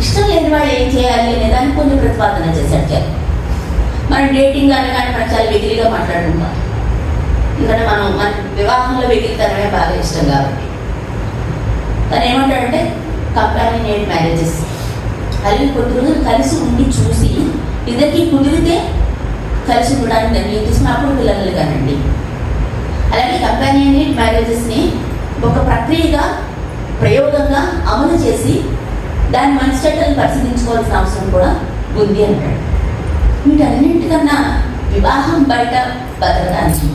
ఇష్టం లేని వాళ్ళు ఏం చేయాలి అనే దానికి కొంచెం ప్రతిపాదన చేశాడు. మనం డేటింగ్ అనగానే మనం చాలా వెగిలిగా మాట్లాడుకుంటాం, ఎందుకంటే మన వివాహంలో వెగిలితనమే బాగా ఇష్టం కాబట్టి. తను ఏమంటాడంటే కంపానియన్ మ్యారేజెస్, అవి కొద్ది రోజులు కలిసి ఉండి చూసి ఇద్దరికి కుదిరితే కలిసి ఉండడానికి నిర్ణయం తీసుకున్నప్పుడు పిల్లలు కానండి. అలాగే కంపానియన్ మ్యారేజెస్ని ఒక ప్రక్రియగా, ప్రయోగంగా అమలు చేసి దాని మంచి చెడ్డలను పరిశీలించుకోవాల్సిన అవసరం కూడా ఉంది అంటాడు. వీటన్నింటికన్నా వివాహం బయట బతకడానికి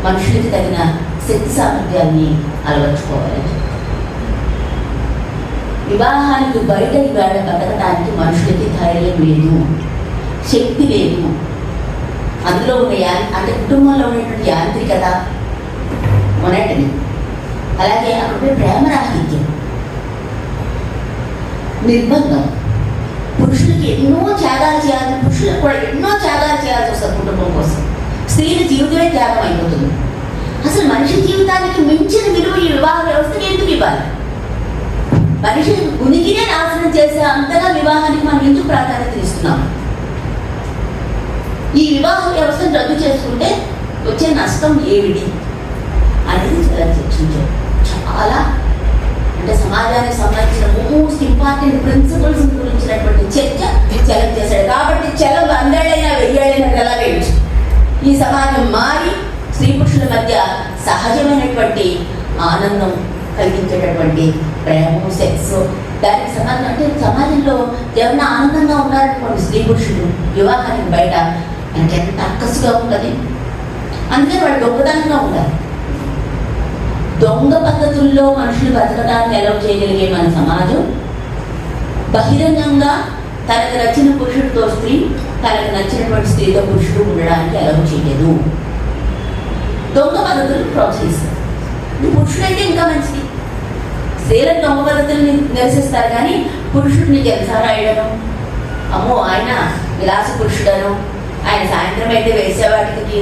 మనుషులకి తగిన శక్తి సామర్థ్యాన్ని అలవర్చుకోవాలి. వివాహానికి బయట ఇవాళ బతకడానికి మనుషులకి ధైర్యం లేదు, శక్తి లేదు. అందులో ఉన్న అంటే కుటుంబంలో ఉన్నటువంటి యాంత్రికత, మొనటని, అలాగే అక్కడ ప్రేమరాహిత్యం, నిర్బంధం, పురుషులకి ఎన్నో త్యాగాలు చేయాలి, పురుషులకు కూడా ఎన్నో త్యాగాలు చేయాల్సి వస్తుంది కుటుంబం కోసం. స్త్రీల జీవితమే త్యాగం అయిపోతుంది. అసలు మనిషి జీవితానికి మించిన విలువ ఈ వివాహ వ్యవస్థకి ఎందుకు ఇవ్వాలి? మనిషి ఉనికినే నాశనం చేసే అంతగా వివాహానికి మనం ఎందుకు ప్రాధాన్యత ఇస్తున్నాం? ఈ వివాహ వ్యవస్థను రద్దు చేసుకుంటే వచ్చే నష్టం ఏమిటి అనేది చాలా చర్చించారు. చాలా అంటే సమాజానికి సంబంధించిన మోస్ట్ ఇంపార్టెంట్ ప్రిన్సిపల్స్ గురించినటువంటి చర్చ చలం చేశాడు. కాబట్టి చలం 100 ఏళ్ళైనా 1000 ఏళ్ళైనా ఎలా వేయచ్చు. ఈ సమాజం మారి స్త్రీ పురుషుల మధ్య సహజమైనటువంటి ఆనందం కలిగించేటటువంటి ప్రేమ, సెక్స్, దానికి సంబంధం అంటే సమాజంలో ఎవరైనా ఆనందంగా ఉన్నారనుకోండి స్త్రీ పురుషులు వివాహానికి బయట మనకి ఎంత అక్కసుగా ఉంటుంది. అందుకే వాళ్ళు దొంగతనంగా ఉండాలి. దొంగ పద్ధతుల్లో మనుషులు బతకడాన్ని ఎలా చేయగలిగే మన సమాజం బహిరంగంగా తనకు నచ్చిన పురుషుడితో స్త్రీ, తనకు నచ్చినటువంటి స్త్రీతో పురుషుడు ఉండడానికి ఎలా చేయలేదు. దొంగ పద్ధతులు ప్రోత్సహిస్తారు. పురుషుడైతే ఇంకా మంచిది. స్త్రీలకు దొంగ పద్ధతుల్ని నిరసిస్తారు, కానీ పురుషుడిని జలసారాయడను, అమ్మో ఆయన విలాస పురుషుడను, ఆయన సాయంత్రం అయితే వేసేవాటికి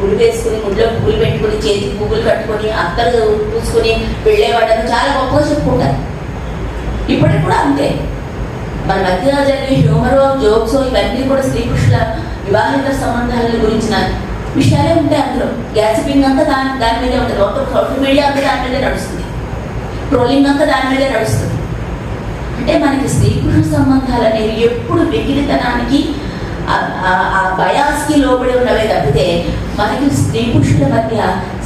ముడి వేసుకుని ముడిలో పువ్వులు పెట్టుకుని చేతికి పువ్వులు కట్టుకొని అత్తరు పూసుకుని వెళ్ళేవాడని చాలా గొప్పగా చెప్పుకుంటారు. ఇప్పటికి కూడా అంతే. మన మధ్య జరిగే హ్యూమర్, జోక్స్ ఇవన్నీ కూడా స్త్రీ పురుషుల వివాహిత సంబంధాల గురించిన విషయాలే ఉంటాయి. అందులో గ్యాసిపింగ్ అంతా దాని మీదే ఉంటుంది. సోషల్ మీడియా అంతా దాని మీదే నడుస్తుంది. ట్రోలింగ్ అంతా దాని మీదే నడుస్తుంది. అంటే మనకి స్త్రీ పురుష సంబంధాలు అనేవి ఎప్పుడు వెకిలితనానికి, ఆ బయాస్కి లోబడి ఉన్నవే తప్పితే మనకి స్త్రీ పురుషుల మధ్య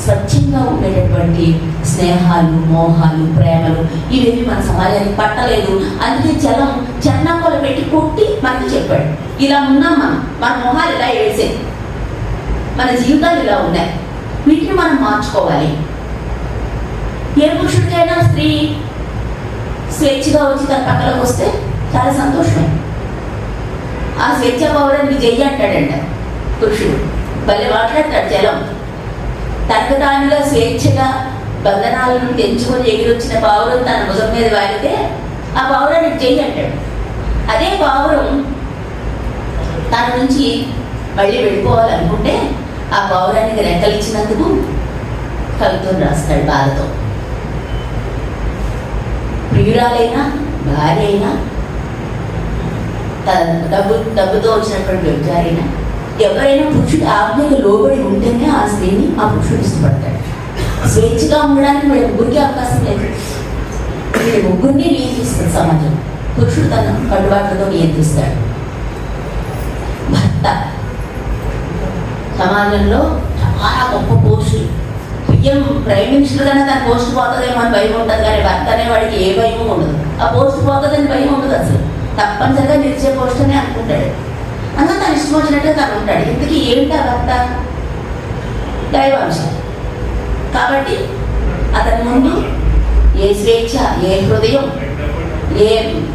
స్వచ్ఛంగా ఉండేటటువంటి స్నేహాలు, మోహాలు, ప్రేమలు ఇవేవి మన సమాజానికి పట్టలేదు. అందుకే చలం చెన్నాకొల పెట్టి కొట్టి మనకి చెప్పాడు, ఇలా ఉన్నాం మన మొహాలు ఇలా ఏడ్సే, మన జీవితాలు ఇలా ఉన్నాయి, వీటిని మనం మార్చుకోవాలి. ఏ పురుషుడికైనా స్త్రీ స్వేచ్ఛగా వచ్చి తన పక్కలకు వస్తే చాలా సంతోషమే. ఆ స్వేచ్ఛ పౌరానికి జయ్యి అంటాడంట పురుషుడు. భలే మాట్లాడతాడు చలం. తనకు తానుగా స్వేచ్ఛగా బంధనాలను తెంచుకొని ఎగిరొచ్చిన పావురం తన భుజం మీద వారితే ఆ పావురానికి జయ్యి అంటాడు. అదే పావురం తన నుంచి మళ్ళీ వెళ్ళిపోవాలనుకుంటే ఆ పౌరానికి రెక్కలిచ్చినందుకు కవిత్వం రాస్తాడు బాధతో. ప్రియురాలైనా భార్య అయినా డబ్బుతో వచ్చినటువంటి వ్యభిచారైనా ఎవరైనా పురుషుడు ఆజ్ఞకు లోబడి ఉంటేనే ఆ స్త్రీని ఆ పురుషుడు ఇష్టపడతాడు. స్వేచ్ఛగా ఉండడానికి వీళ్ళ ముగ్గురికి అవకాశం లేదు. వీళ్ళ ముగ్గురిని నియంత్రిస్తుంది సమాజం. పురుషుడు తన కట్టుబాట్లతో నియంత్రిస్తాడు. భర్త సమాజంలో చాలా గొప్ప పోస్టులు, ఏం ప్రైమ్ మినిస్టర్ కన్నా తన పోస్ట్ పోతుందేమో అని భయం ఉంటుంది, కానీ భర్త అనేవాడికి ఏ భయం ఉండదు. ఆ పోస్ట్ పోతుందని భయం ఉండదు, అసలు తప్పనిసరిగా నిలిచే పోస్ట్ అని అనుకుంటాడు. అందులో తను ఇష్టం వచ్చినట్టు తను ఉంటాడు. ఇంతకీ ఏంటి ఆ భర్త? దైవాంశం. కాబట్టి అతని ముందు ఏ స్వేచ్ఛ, ఏ హృదయం, ఏ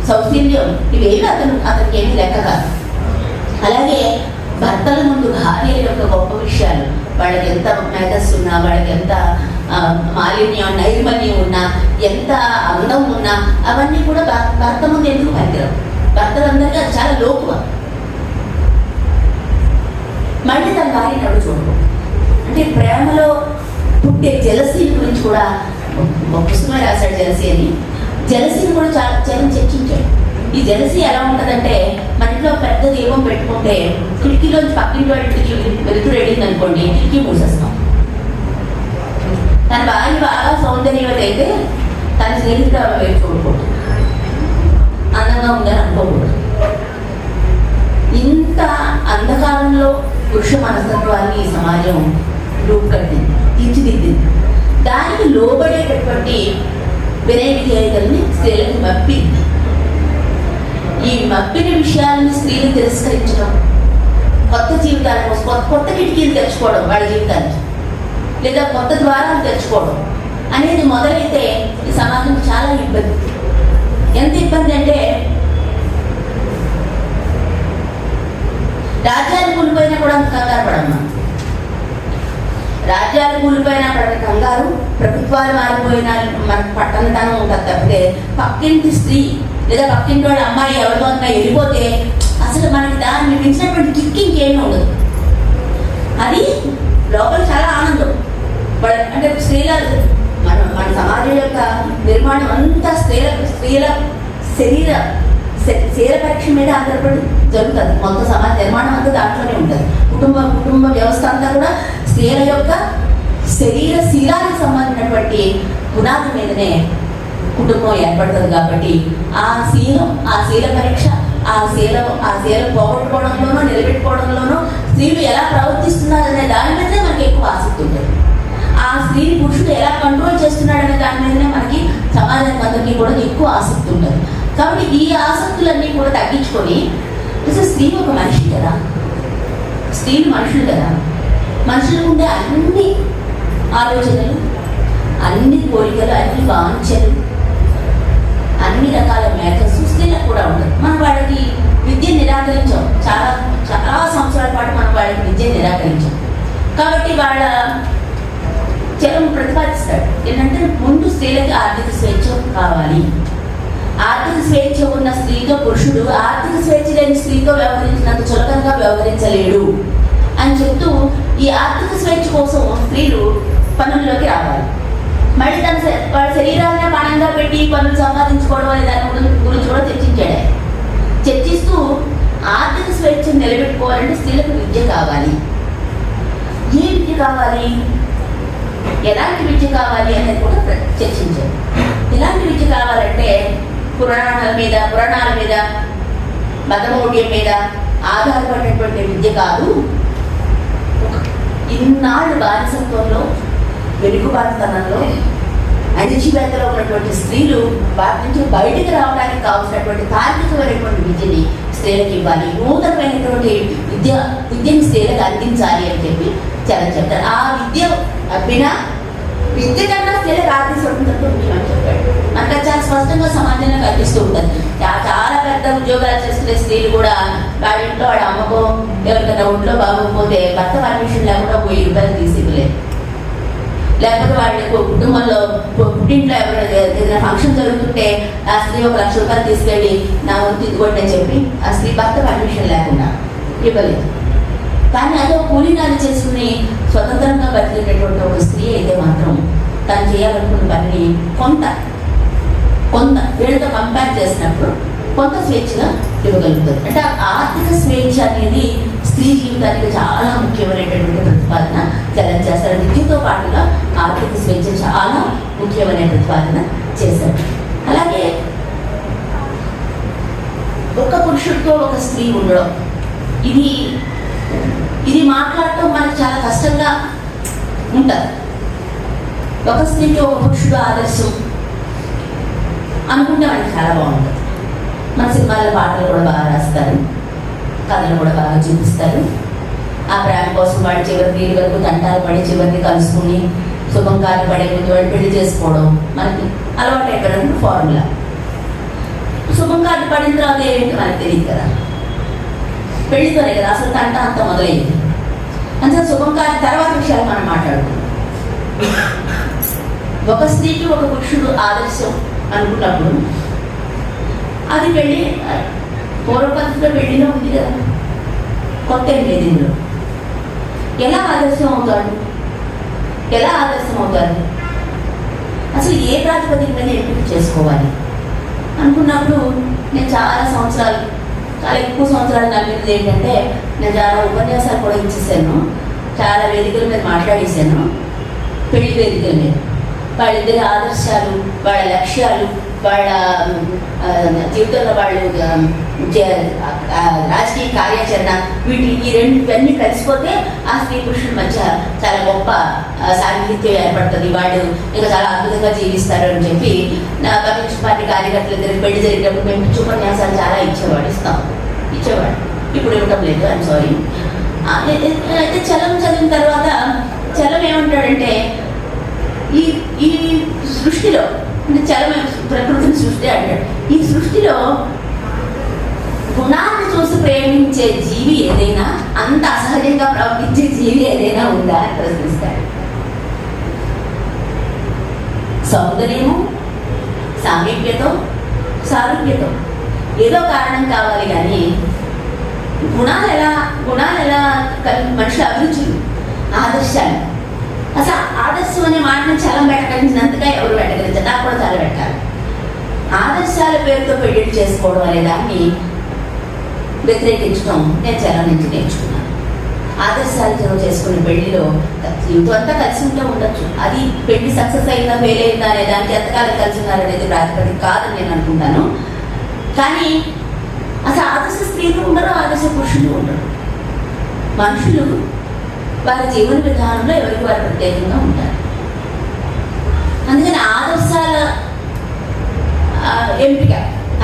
సౌశల్యం ఇవేమి అతనికి ఏమి లెక్క కాదు. అలాగే భర్తల ముందు భార్య యొక్క గొప్ప విషయాలు, వాళ్ళకి ఎంత మేధస్సు ఉన్నా, వాళ్ళకి ఎంత మాలిన్యం నైర్మల్యం ఉన్నా, ఎంత అందం ఉన్నా, అవన్నీ కూడా భర్త ముందు ఎందుకు పనికిరావు. భర్తలందరికీ అది చాలా లోకువ. మళ్ళీ తన భార్యని ఎవరు చూడరు. అంటే ప్రేమలో పుట్టే జలసీ గురించి కూడా పుస్తకమే రాశాడు, జలసీ అని. జలసీని కూడా చాలా చర్చించాడు. ఈ జలసీ ఎలా ఉంటుందంటే, మన ఇంట్లో పెద్ద దీపం పెట్టుకుంటే కిటికీలోంచి పక్కింటి వాటికి వెలుతురు వెళ్ళింది అనుకోండి, కిటికీ మూసేస్తాం. తన భార్య బాగా సౌందర్యవతి అయితే తన స్నేహితుడు వైపు చూడకూడదు, అందంగా ఉందని అనుకోకూడదు. ఇంత అంధకారంలో పురుష మనస్తత్వాన్ని ఈ సమాజం రూపుకట్టింది, తీర్చిదిద్దింది. దానికి లోబడేటటువంటి వినయ విధేయతల్ని స్త్రీలకు మప్పింది. ఈ మప్పిన విషయాలని స్త్రీలు తిరస్కరించడం, కొత్త జీవితాల కోసం కొత్త కిటికీలు తెచ్చుకోవడం, వాళ్ళ జీవితానికి లేదా కొత్త ద్వారాలు తెచ్చుకోవడం అనేది మొదలైతే ఈ సమాజంకి చాలా ఇబ్బంది. ఎంత ఇబ్బంది అంటే, రాజ్యాలు కూలిపోయినా కూడా అంత కంగారు పడమ్మా. రాజ్యాలు కూలిపోయినా పడిన కంగారు, ప్రభుత్వాలు మారిపోయినా మనకు పట్టణతనం ఉంటుంది తప్పితే పక్కింటి స్త్రీ లేదా పక్కింటి వాడి అమ్మాయి ఎవరితో అన్నా వెళ్ళిపోతే అసలు మనకి దాన్ని మించినటువంటి కిక్కింగ్ ఏమీ ఉండదు. అది లోపల చాలా ఆనందం. అంటే మన సమాజం యొక్క నిర్మాణం అంతా స్త్రీల శరీర పరీక్ష మీద ఆధారపడి జరుగుతుంది. మొత్తం సమాజ నిర్మాణం అంతా దాంట్లోనే ఉంటుంది. కుటుంబ వ్యవస్థ అంతా కూడా స్త్రీల యొక్క శరీర శీలానికి సంబంధించినటువంటి పునాది మీదనే కుటుంబం ఏర్పడుతుంది. కాబట్టి ఆ శీల పరీక్ష, ఆ శీల పోగొట్టుకోవడంలోనూ నిలబెట్టుకోవడంలోనూ స్త్రీలు ఎలా ప్రవర్తిస్తున్నారనే దాని మీదనే మనకి ఎక్కువ ఆసక్తి ఉంటుంది. ఆ స్త్రీని పురుషుడు ఎలా కంట్రోల్ చేస్తున్నాడనే దాని మీదనే మనకి సమాజానికి అందరికీ కూడా ఎక్కువ ఆసక్తి ఉంటుంది. కాబట్టి ఈ ఆసక్తులన్నీ కూడా తగ్గించుకొని, అసలు స్త్రీ ఒక మనిషి కదా, స్త్రీలు మనుషులు కదా, మనుషులకు ఉండే అన్ని ఆలోచనలు, అన్ని కోరికలు, అన్ని వాంఛలు, అన్ని రకాల మేకర్స్ స్త్రీలకు కూడా ఉంటుంది. మనం వాళ్ళకి విద్య నిరాకరించాం, చాలా చాలా సంవత్సరాల పాటు మనం వాళ్ళకి విద్య నిరాకరించాం. కాబట్టి వాళ్ళ చలం ప్రతిపాదిస్తాడు ఏంటంటే, ముందు స్త్రీలకి ఆర్థిక స్వేచ్ఛ కావాలి. ఆర్థిక స్వేచ్ఛ ఉన్న స్త్రీతో పురుషుడు ఆర్థిక స్వేచ్ఛ లేని స్త్రీతో వ్యవహరించినంత చులకనగా వ్యవహరించలేడు అని చెప్తూ, ఈ ఆర్థిక స్వేచ్ఛ కోసం స్త్రీలు పనుల్లోకి రావాలి. మళ్ళీ వాళ్ళ శరీరాన్ని పణంగా పెట్టి పనులు సంపాదించుకోవడం అనే దాని గురించి కూడా చర్చిస్తూ ఆర్థిక స్వేచ్ఛను నిలబెట్టుకోవాలంటే స్త్రీలకు విద్య కావాలి. ఏ విద్య కావాలి, ఎలాంటి విద్య కావాలి అనేది కూడా చర్చించారు. ఎలాంటి విద్య కావాలంటే, పురాణాల మీద మతమౌఢ్యం మీద ఆధారపడినటువంటి విద్య కాదు. ఇన్నాళ్ళు బానిసత్వంలో, వెనుకబాటుతనంలో, అణిచివేతలో ఉన్నటువంటి స్త్రీలు వాటి నుంచి బయటికి రావడానికి కావాల్సినటువంటి తార్కికమైనటువంటి విద్యని స్త్రీలకు ఇవ్వాలి. నూతనమైనటువంటి విద్యని స్త్రీలకు అందించాలి అని చెప్పి చెప్తారు. ఆ విద్య కన్నా స్త్రీలకు ఆర్థిక స్వతంత్రం ముఖ్యమని చెప్పాడు. మనకు చాలా స్పష్టంగా సమాజంలో కనిపిస్తూ ఉంటుంది. చాలా పెద్ద ఉద్యోగాలు చేసుకునే స్త్రీలు కూడా వాళ్ళ ఇంట్లో వాళ్ళ అమ్మకో ఎవరికైనా ఒంట్లో బాగోకపోతే భర్త పర్మిషన్ లేకుండా 1000 రూపాయలు తీసి ఇవ్వలేదు. లేకపోతే వాళ్ళ కుటుంబంలో పుట్టింట్లో ఏదైనా ఫంక్షన్ జరుగుతుంటే ఆ స్త్రీ 1 లక్ష రూపాయలు తీసుకెళ్ళి నా వంతు ఇదిగోండి అని చెప్పి ఆ స్త్రీ భర్త పర్మిషన్ లేకుండా ఇవ్వలేదు. కానీ అదో కూలీనాలు చేసుకుని స్వతంత్రంగా బతికేటటువంటి ఒక స్త్రీ అయితే మాత్రం తను చేయాలనుకున్న పనిని కొంత వీళ్ళతో కంపేర్ చేసినప్పుడు కొంత స్వేచ్ఛగా ఇవ్వగలుగుతుంది. అంటే ఆర్థిక స్వేచ్ఛ అనేది స్త్రీ జీవితానికి చాలా ముఖ్యమైనటువంటి ప్రతిపాదన చేస్తారు. విద్యతో పాటుగా ఆర్థిక స్వేచ్ఛ చాలా ముఖ్యమైన ప్రతిపాదన చేశారు. అలాగే ఒక పురుషుడితో ఒక స్త్రీ ఉండడం, ఇది మాట్లాడటం మనకు చాలా కష్టంగా ఉంటుంది. ఒక స్త్రీకి ఒక పురుషుడు ఆదర్శం అనుకుంటే మనకి చాలా బాగుంటుంది. మన సినిమాల పాటలు కూడా బాగా రాస్తారు, కథలు కూడా బాగా చూపిస్తారు. ఆ ప్రేమ కోసం వాడి చివరి నీళ్ళు వరకు తంటాలు పడి చివరిని కలుసుకుని శుభం కాలు పడే ముందు వాడు పెళ్లి చేసుకోవడం మనకి అలవాటు అయిపోయినప్పుడు ఫార్ములా. శుభం కాలు పడిన తర్వాత ఏంటి మనకు తెలియదు కదా, పెళ్లితోనే కదా అసలు తంట అంత మొదలైంది. అంటే శుభం కాలు తర్వాత విషయాలు మనం మాట్లాడుకుంటాం. ఒక స్త్రీకి ఒక పురుషుడు ఆదర్శం అనుకున్నప్పుడు అది పెళ్ళి పూర్వపద్ధతిలో పెళ్లిలో ఉంది కదా, కొత్త ఏం లేదు ఇందులో. ఎలా ఆదర్శం అవుతాడు, ఎలా ఆదర్శం అవుతారు, అసలు ఏ ప్రాతిపదిక మీద ఎంపిక చేసుకోవాలి అనుకున్నప్పుడు నేను చాలా ఎక్కువ సంవత్సరాలు నమ్మినది ఏంటంటే, నేను చాలా ఉపన్యాసాలు కూడా ఇచ్చేసాను, చాలా వేదికల మీద మాట్లాడేశాను. పెళ్లి వేదికల మీద వాళ్ళిద్దరి ఆదర్శాలు, వాళ్ళ లక్ష్యాలు, వాళ్ళ జీవితంలో వాళ్ళు రాజకీయ కార్యాచరణ, ఇవన్నీ కలిసిపోతే ఆ స్త్రీ పురుషుల మధ్య చాలా గొప్ప సాన్నిహిత్యం ఏర్పడుతుంది, వాళ్ళు ఇంకా చాలా అద్భుతంగా జీవిస్తారు అని చెప్పి నా కమ్యూనిస్ట్ పార్టీ కార్యకర్తలు ఇద్దరు పెళ్లి జరిగినప్పుడు మేము ఉపన్యాసాలు చాలా ఇచ్చేవాడు. ఇప్పుడు ఇవ్వటం లేదు, ఐఎమ్ సారీ. అయితే చలం చదివిన తర్వాత చలం ఏమంటాడంటే, ఈ సృష్టిలో అంటే చలం ప్రకృతిని సృష్టి అంటాడు, ఈ సృష్టిలో గుణాన్ని చూసి ప్రేమించే జీవి ఏదైనా, అంత అసహజంగా ప్రవర్తించే జీవి ఏదైనా ఉందా అని ప్రశ్నిస్తాడు. సౌందర్యము, సారూప్యతో ఏదో కారణం కావాలి, కానీ గుణాలు ఎలా మనుషుల అభిరుచులు, ఆదర్శాలు. అసలు ఆదర్శం అనే మాటను చలం పెట్టగలిగినంతగా ఎవరు పెట్టగలిగారు, నాకు కూడా చాలా పెట్టాలి. ఆదర్శాల పేరుతో పెళ్లి చేసుకోవడం అనే దాన్ని వ్యతిరేకించడం నేను చలం నుంచి నేర్చుకున్నాను. ఆదర్శాలతో చేసుకునే పెళ్లిలో జీవితం అంతా కలిసి ఉంటే ఉండొచ్చు, అది పెళ్లి సక్సెస్ అయిందా ఫెయిల్ అయిందా అనే దానికి ఎంతకాలం కలిసి ఉన్నారనేది ప్రాతిపదిక కాదని నేను అనుకుంటాను. కానీ అసలు ఆదర్శ స్త్రీలు ఉండరు, ఆదర్శ పురుషులు ఉండరు. మనుషులు వారి జీవన విధానంలో ఎవరికి వారు ప్రత్యేకంగా ఉంటారు. అందుకని ఆదర్శాల ఎంపిక,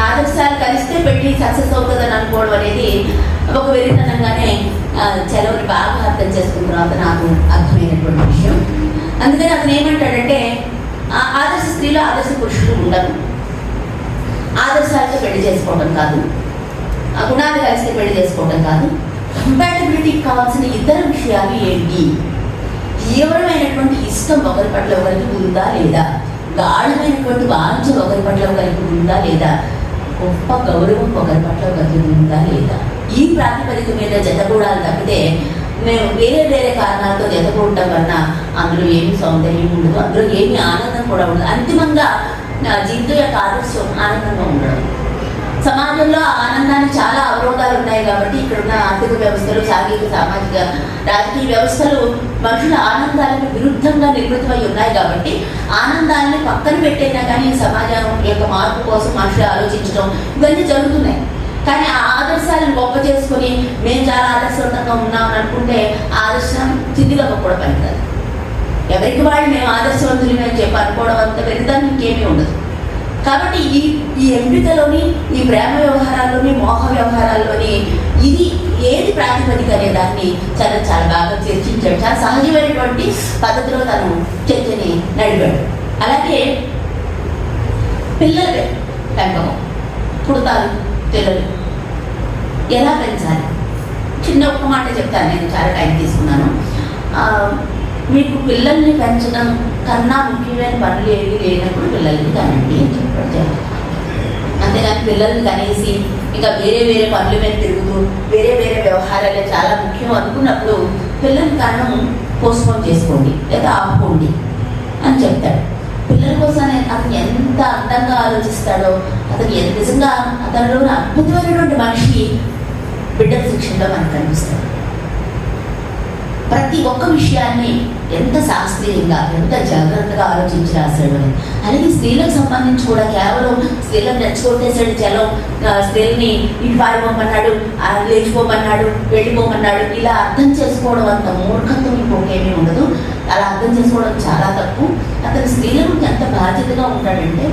ఆదర్శాలు కలిస్తే పెళ్లి సక్సెస్ అవుతుందని అనుకోవడం అనేది ఒక వెరితనంగానే చలవని బాగా అర్థం చేసుకున్న తర్వాత నాకు అర్థమైనటువంటి విషయం. అందుకని అతను ఏమంటాడంటే, ఆదర్శ స్త్రీలు ఆదర్శ పురుషులు ఉండరు, ఆదర్శాలతో పెళ్లి చేసుకోవడం కాదు, గుణాలు కలిస్తే పెళ్లి చేసుకోవడం కాదు, కంపాటబిలిటీకి కావాల్సిన ఇతర విషయాలు ఏంటి, తీవ్రమైనటువంటి ఇష్టం ఒకరి పట్ల ఒకరికి ఉందా లేదా, గాఢమైనటువంటి వాంఛ ఒకరి పట్ల ఒకరికి ఉందా లేదా, గొప్ప గౌరవం ఒకరి పట్ల ఒకరికి ఉందా లేదా, ఈ ప్రాతిపదిక మీద జతగూడాలు తప్పితే మేము వేరే కారణాలతో జతకూడటం వలన అందులో ఏమి సౌందర్యం ఉండదు, అందులో ఏమి ఆనందం కూడా ఉండదు. అంతిమంగా నా జీవితం యొక్క ఆదర్శం ఆనందంగా ఉండడం. సమాజంలో ఆనందానికి చాలా అవరోధాలు ఉన్నాయి కాబట్టి ఇక్కడున్న ఆర్థిక వ్యవస్థలు, సామాజిక రాజకీయ వ్యవస్థలు మనుషుల ఆనందాలకు విరుద్ధంగా నిర్మితమై ఉన్నాయి కాబట్టి ఆనందాన్ని పక్కన పెట్టైనా కానీ సమాజం యొక్క మార్పు కోసం మనుషులు ఆలోచించడం ఇవన్నీ జరుగుతున్నాయి. కానీ ఆ ఆదర్శాలను గొప్ప చేసుకొని మేము చాలా ఆదర్శవంతంగా ఉన్నామని అనుకుంటే ఆదర్శం చిద్దిగా కూడా పనికిరాదు. ఎవరికి వాళ్ళు మేము ఆదర్శవంతులు అని చెప్పి అనుకోవడం అంత పెద్దదాన్ని ఇంకేమీ ఉండదు. కాబట్టి ఈ ఎంపికలోని, ఈ ప్రేమ వ్యవహారాల్లోని, మోహ వ్యవహారాల్లోని ఇది ఏది ప్రాతిపదిక అనే దాన్ని చాలా బాగా చర్చించాడు. చాలా సహజమైనటువంటి పద్ధతిలో తను చర్చని నడిపాడు. అలాగే పిల్లల పెంపకం, పుడతారు పిల్లలు ఎలా పెంచాలి, చిన్న ఒక్క మాట చెప్తాను, నేను చాలా టైం తీసుకున్నాను. మీకు పిల్లల్ని పెంచడం కన్నా ముఖ్యమైన పనులు ఏవి లేనప్పుడు పిల్లల్ని కనండి అని చెప్పాడు. అంతేగాని పిల్లల్ని కనేసి ఇంకా వేరే పనుల మీద తిరుగుతూ వేరే వ్యవహారాలే చాలా ముఖ్యం అనుకున్నప్పుడు పిల్లల్ని కనడం పోస్ట్పోన్ చేసుకోండి లేదా ఆపుకోండి అని చెప్తాడు. పిల్లల కోసం అతను ఎంత అందంగా ఆలోచిస్తాడో, అతను నిజంగా అతనిలో అద్భుతమైనటువంటి మనిషి బిడ్డల శిక్షణలో మనకు కనిపిస్తాడు. ప్రతి ఒక్క విషయాన్ని ఎంత శాస్త్రీయంగా ఎంత జాగ్రత్తగా ఆలోచించి రాశాడు అని. అలాగే స్త్రీలకు సంబంధించి కూడా కేవలం స్త్రీలను రెచ్చగొట్టేసాడు చలం, స్త్రీలని ఇటు పారిపోమన్నాడు, లేచిపోమన్నాడు, వెళ్ళిపోమన్నాడు, ఇలా అర్థం చేసుకోవడం అంత మూర్ఖత్వం ఇంకొకేమీ ఉండదు. అలా అర్థం చేసుకోవడం చాలా తప్పు. అతను స్త్రీలను ఎంత బాధ్యతగా ఉంటాడంటే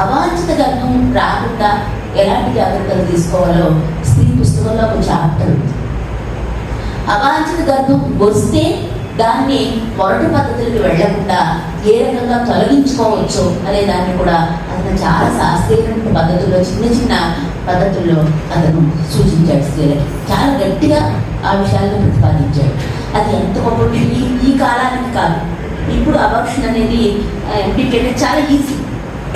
అవాంఛిత గర్భం రాకుండా ఎలాంటి జాగ్రత్తలు తీసుకోవాలో స్త్రీ పుస్తకంలో ఒక చాప్టర్ ఉంది. అవాంఛిత గర్భం వస్తే దాన్ని మొరటి పద్ధతులకు వెళ్లకుండా ఏ రకంగా తొలగించుకోవచ్చు అనే దాన్ని కూడా అతను చాలా శాస్త్రీయమైన పద్ధతుల్లో చిన్న చిన్న పద్ధతుల్లో అతను సూచించాడు. స్త్రీలకి చాలా గట్టిగా ఆ విషయాలను ప్రతిపాదించాడు. అది ఎంత గొప్ప ఈ కాలానికి కాదు. ఇప్పుడు అబార్షన్ అనేది ఇండికేటెడ్ చాలా ఈజీ,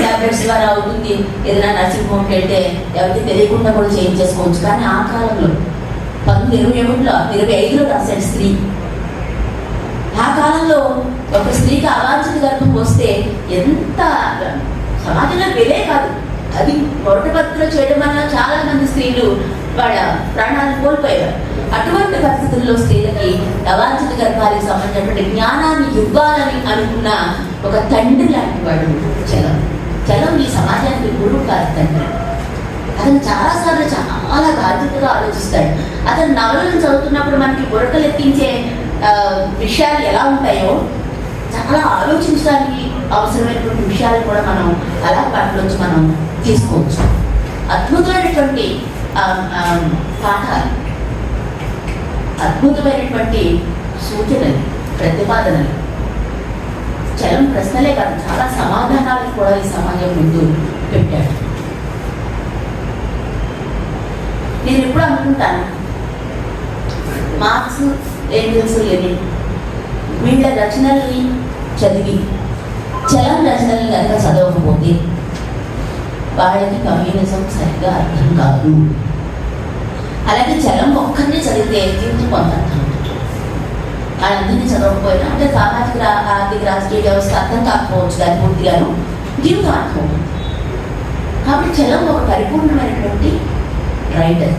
టాబ్లెట్స్ ద్వారా అవుతుంది. ఏదైనా నర్సింగ్ హోమ్కి వెళ్తే ఎవరికి తెలియకుండా కూడా చేంజ్ చేసుకోవచ్చు. కానీ ఆ కాలంలో 1921లో రాశాడు స్త్రీ. ఆ కాలంలో ఒక స్త్రీకి అవాంఛిత గర్భం వస్తే ఎంత సమాజంలో వెళ్ళే కాదు, అది మొదటి పద్ధతిలో చేయడం వల్ల చాలా మంది స్త్రీలు వాళ్ళ ప్రాణాలను కోల్పోయారు. అటువంటి పరిస్థితుల్లో స్త్రీలకి అవాంఛిత గర్భానికి సంబంధించినటువంటి జ్ఞానాన్ని ఇవ్వాలని అనుకున్న ఒక తండ్రి లాంటి వాడు చలం ఈ సమాజానికి గురువు కాదు, తండ్రి. అతను చాలాసార్లు చాలా బాధ్యతగా ఆలోచిస్తాడు. అతను నవలను చదువుతున్నప్పుడు మనకి బుర్రకలెత్తించే విషయాలు ఎలా ఉంటాయో చాలా ఆలోచించడానికి అవసరమైనటువంటి విషయాలు కూడా మనం అలా వాటిలోంచి మనం తీసుకోవచ్చు. అద్భుతమైనటువంటి పాఠాలు, అద్భుతమైనటువంటి సూచనలు, ప్రతిపాదనలు. చలం ప్రశ్నలే కాదు, చాలా సమాధానాలు కూడా ఈ సమాజం ముందు పెట్టాడు. నేను ఎప్పుడు అనుకుంటాను, మార్క్స్, ఏంజల్స్, లెనిన్ వీళ్ళ రచనల్ని చదివి చలం రచనల్ని కనుక చదవకపోతే వాళ్ళకి కమ్యూనిజం సరిగ్గా అర్థం కాదు. అలాగే చలం ఒక్కరిని చదివితే జీవితం కొంత అర్థం. వాళ్ళందరినీ చదవకపోయినా అంటే సామాజిక ఆర్థిక రాజకీయ వ్యవస్థ అర్థం కాకపోవచ్చు, కానీ పూర్తిగాను జీవితం అర్థం అవుతుంది. కాబట్టి చలం ఒక పరిపూర్ణమైనటువంటి రైటర్.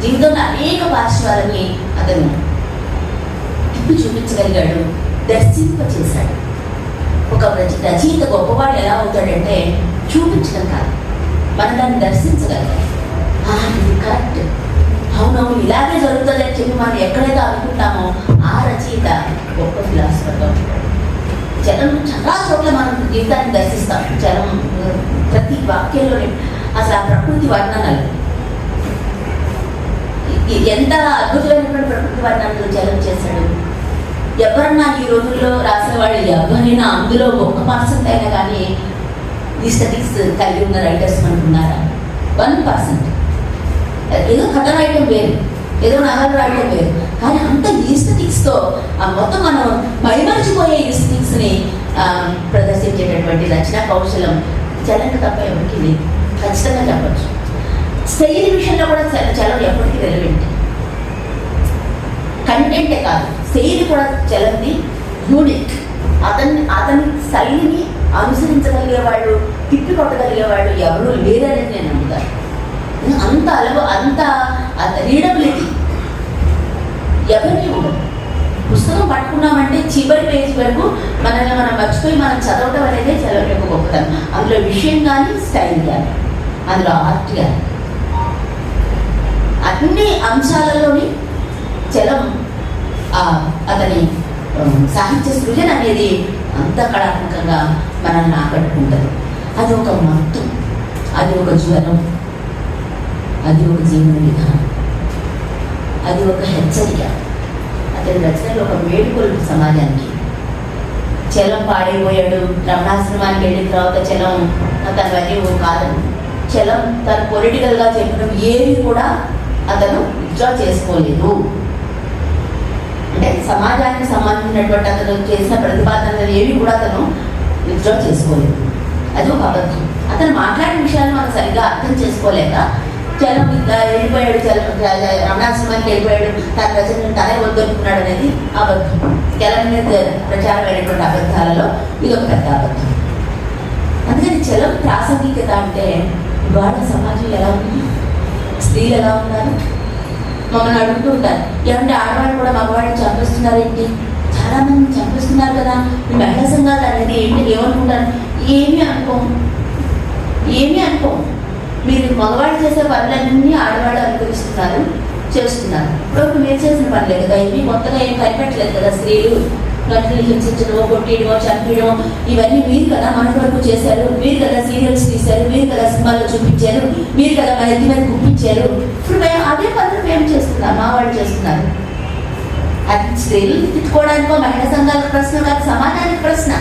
జీవితంలో అనేక పార్శ్వాలని అతను తిప్పి చూపించగలిగాడు, దర్శింపచేశాడు. ఒక రచయిత గొప్పవాడు ఎలా అవుతాడంటే చూపించడం కాదు, మనం దాన్ని దర్శించగలిగాం. ఇది కరెక్ట్, అవునవును ఇలాగే జరుగుతుంది అని చెప్పి మనం ఎక్కడైతే అనుకుంటామో ఆ రచయిత గొప్ప ఫిలాసఫర్గా ఉంటాడు. చలం చాలా చోట్ల మనం జీవితాన్ని దర్శిస్తాం. చలం ప్రతి వాక్యంలోనే అసలు ఆ ప్రకృతి వర్ణనలు, ఎంత అద్భుతమైనటువంటి ప్రకృతి వర్ణనలు చలం చేశాడు. ఎవరన్నా ఈ రోజుల్లో రాసిన వాళ్ళు ఎవరైనా అందులో 1% అయినా కానీ ఈస్థెటిక్స్ కలిగి ఉన్న రైటర్స్ అనుకున్నారా? 1%. ఏదో కథ రాయటం వేరు, ఏదో నవలు రాయటం వేరు, కానీ అంత ఈస్థెటిక్స్తో ఆ మొత్తం మనం మైమర్చిపోయే ఈస్థెటిక్స్ని ప్రదర్శించేటటువంటి రచనా కౌశలం చలంకి తప్ప ఎవరికి లేదు, ఖచ్చితంగా చెప్పచ్చు. శైలి విషయంలో కూడా చలం ఎప్పటికీ రెలవెంట్. కంటెంటే కాదు, శైలి కూడా చలంది యూనిక్. అతని శైలిని అనుసరించగలిగేవాడు, తిప్పి కొట్టగలిగేవాడు ఎవరు లేరని నేను నమ్ముతాను. అంత రీడబిలిటీ ఎవరికి ఉండదు. పుస్తకం పట్టుకున్నామంటే చివరి పేజీ వరకు మనల్ని మనం మర్చిపోయి మనం చదవటం అనేది చలం యొక్క గొప్పతనం. అందులో విషయం కానీ, స్టైల్ కానీ, అందులో ఆర్ట్ కానీ, అన్ని అంశాలలోని చలం అతని సాహిత్య సృజన అనేది అంత కళాత్మకంగా మనల్ని ఆకట్టుకుంటుంది. అది ఒక మత్తు, అది ఒక జ్వరం, అది ఒక జీవన విధానం, అది ఒక హెచ్చరిక. అతని రచనలో ఒక వేడుకలు సమాజానికి. చలం పాడైపోయాడు, రమణాశ్రమానికి వెళ్ళిన తర్వాత చలం తనవన్నీ కాదని, చలం తను పొలిటికల్గా చెప్పడం ఏవి కూడా అతను విత్డ్రా చేసుకోలేదు. అంటే సమాజానికి సంబంధించినటువంటి అతను చేసిన ప్రతిపాదనలు ఏవి కూడా అతను విత్డ్రా చేసుకోలేదు. అది ఒక అబద్ధం. అతను మాట్లాడిన విషయాన్ని మనం సరిగ్గా అర్థం చేసుకోలేక చలం వెళ్ళిపోయాడు, రమణాశ్రమానికి వెళ్ళిపోయాడు, తన రచనను తనే వద్దనుకున్నాడు అనేది అబద్ధం. చలం మీద ప్రచారమైనటువంటి అబద్ధాలలో ఇది ఒక పెద్ద అబద్ధం. అందుకని చలం ప్రాసంగికత అంటే ఇవాళ సమాజం ఎలా ఉంది, స్త్రీలు ఎలా ఉన్నారు, మమ్మల్ని అడుగుతూ ఉంటారు, ఏమంటే ఆడవాళ్ళు కూడా మగవాడిని చంపిస్తున్నారేంటి, చాలా మంది చంపిస్తున్నారు కదా, మీ మహిళా సంఘాలు అనేది ఏంటి ఏమనుకుంటారు? ఏమీ అనుకోము, ఏమీ అనుకోము. మీరు మగవాళ్ళు చేసే పనులన్నీ ఆడవాళ్ళు అనుకరిస్తున్నారు, చేస్తున్నారు. ఇప్పుడు మీరు చేసిన పనులే కదా ఇవి, కొత్తగా ఏం కనిపెట్టలేదు కదా. స్త్రీలు గంటలు హింసించడమో, కొట్టేయడమో, చంపేయడమో ఇవన్నీ మీరు కదా మనటి వరకు చేశారు. మీరు కదా సీరియల్స్ తీశారు, మీరు కదా సినిమాల్లో చూపించారు, మీరు కదా మన ఎత్తి మీద గుప్పించారు. ఇప్పుడు మేము అదే పనులు మేము చేస్తున్నాం, మా వాళ్ళు చేస్తున్నారు. అది స్త్రీలు తిట్టుకోవడానికో మహిళా సంఘాలకు ప్రశ్న కాదు, సమాజానికి ప్రశ్న.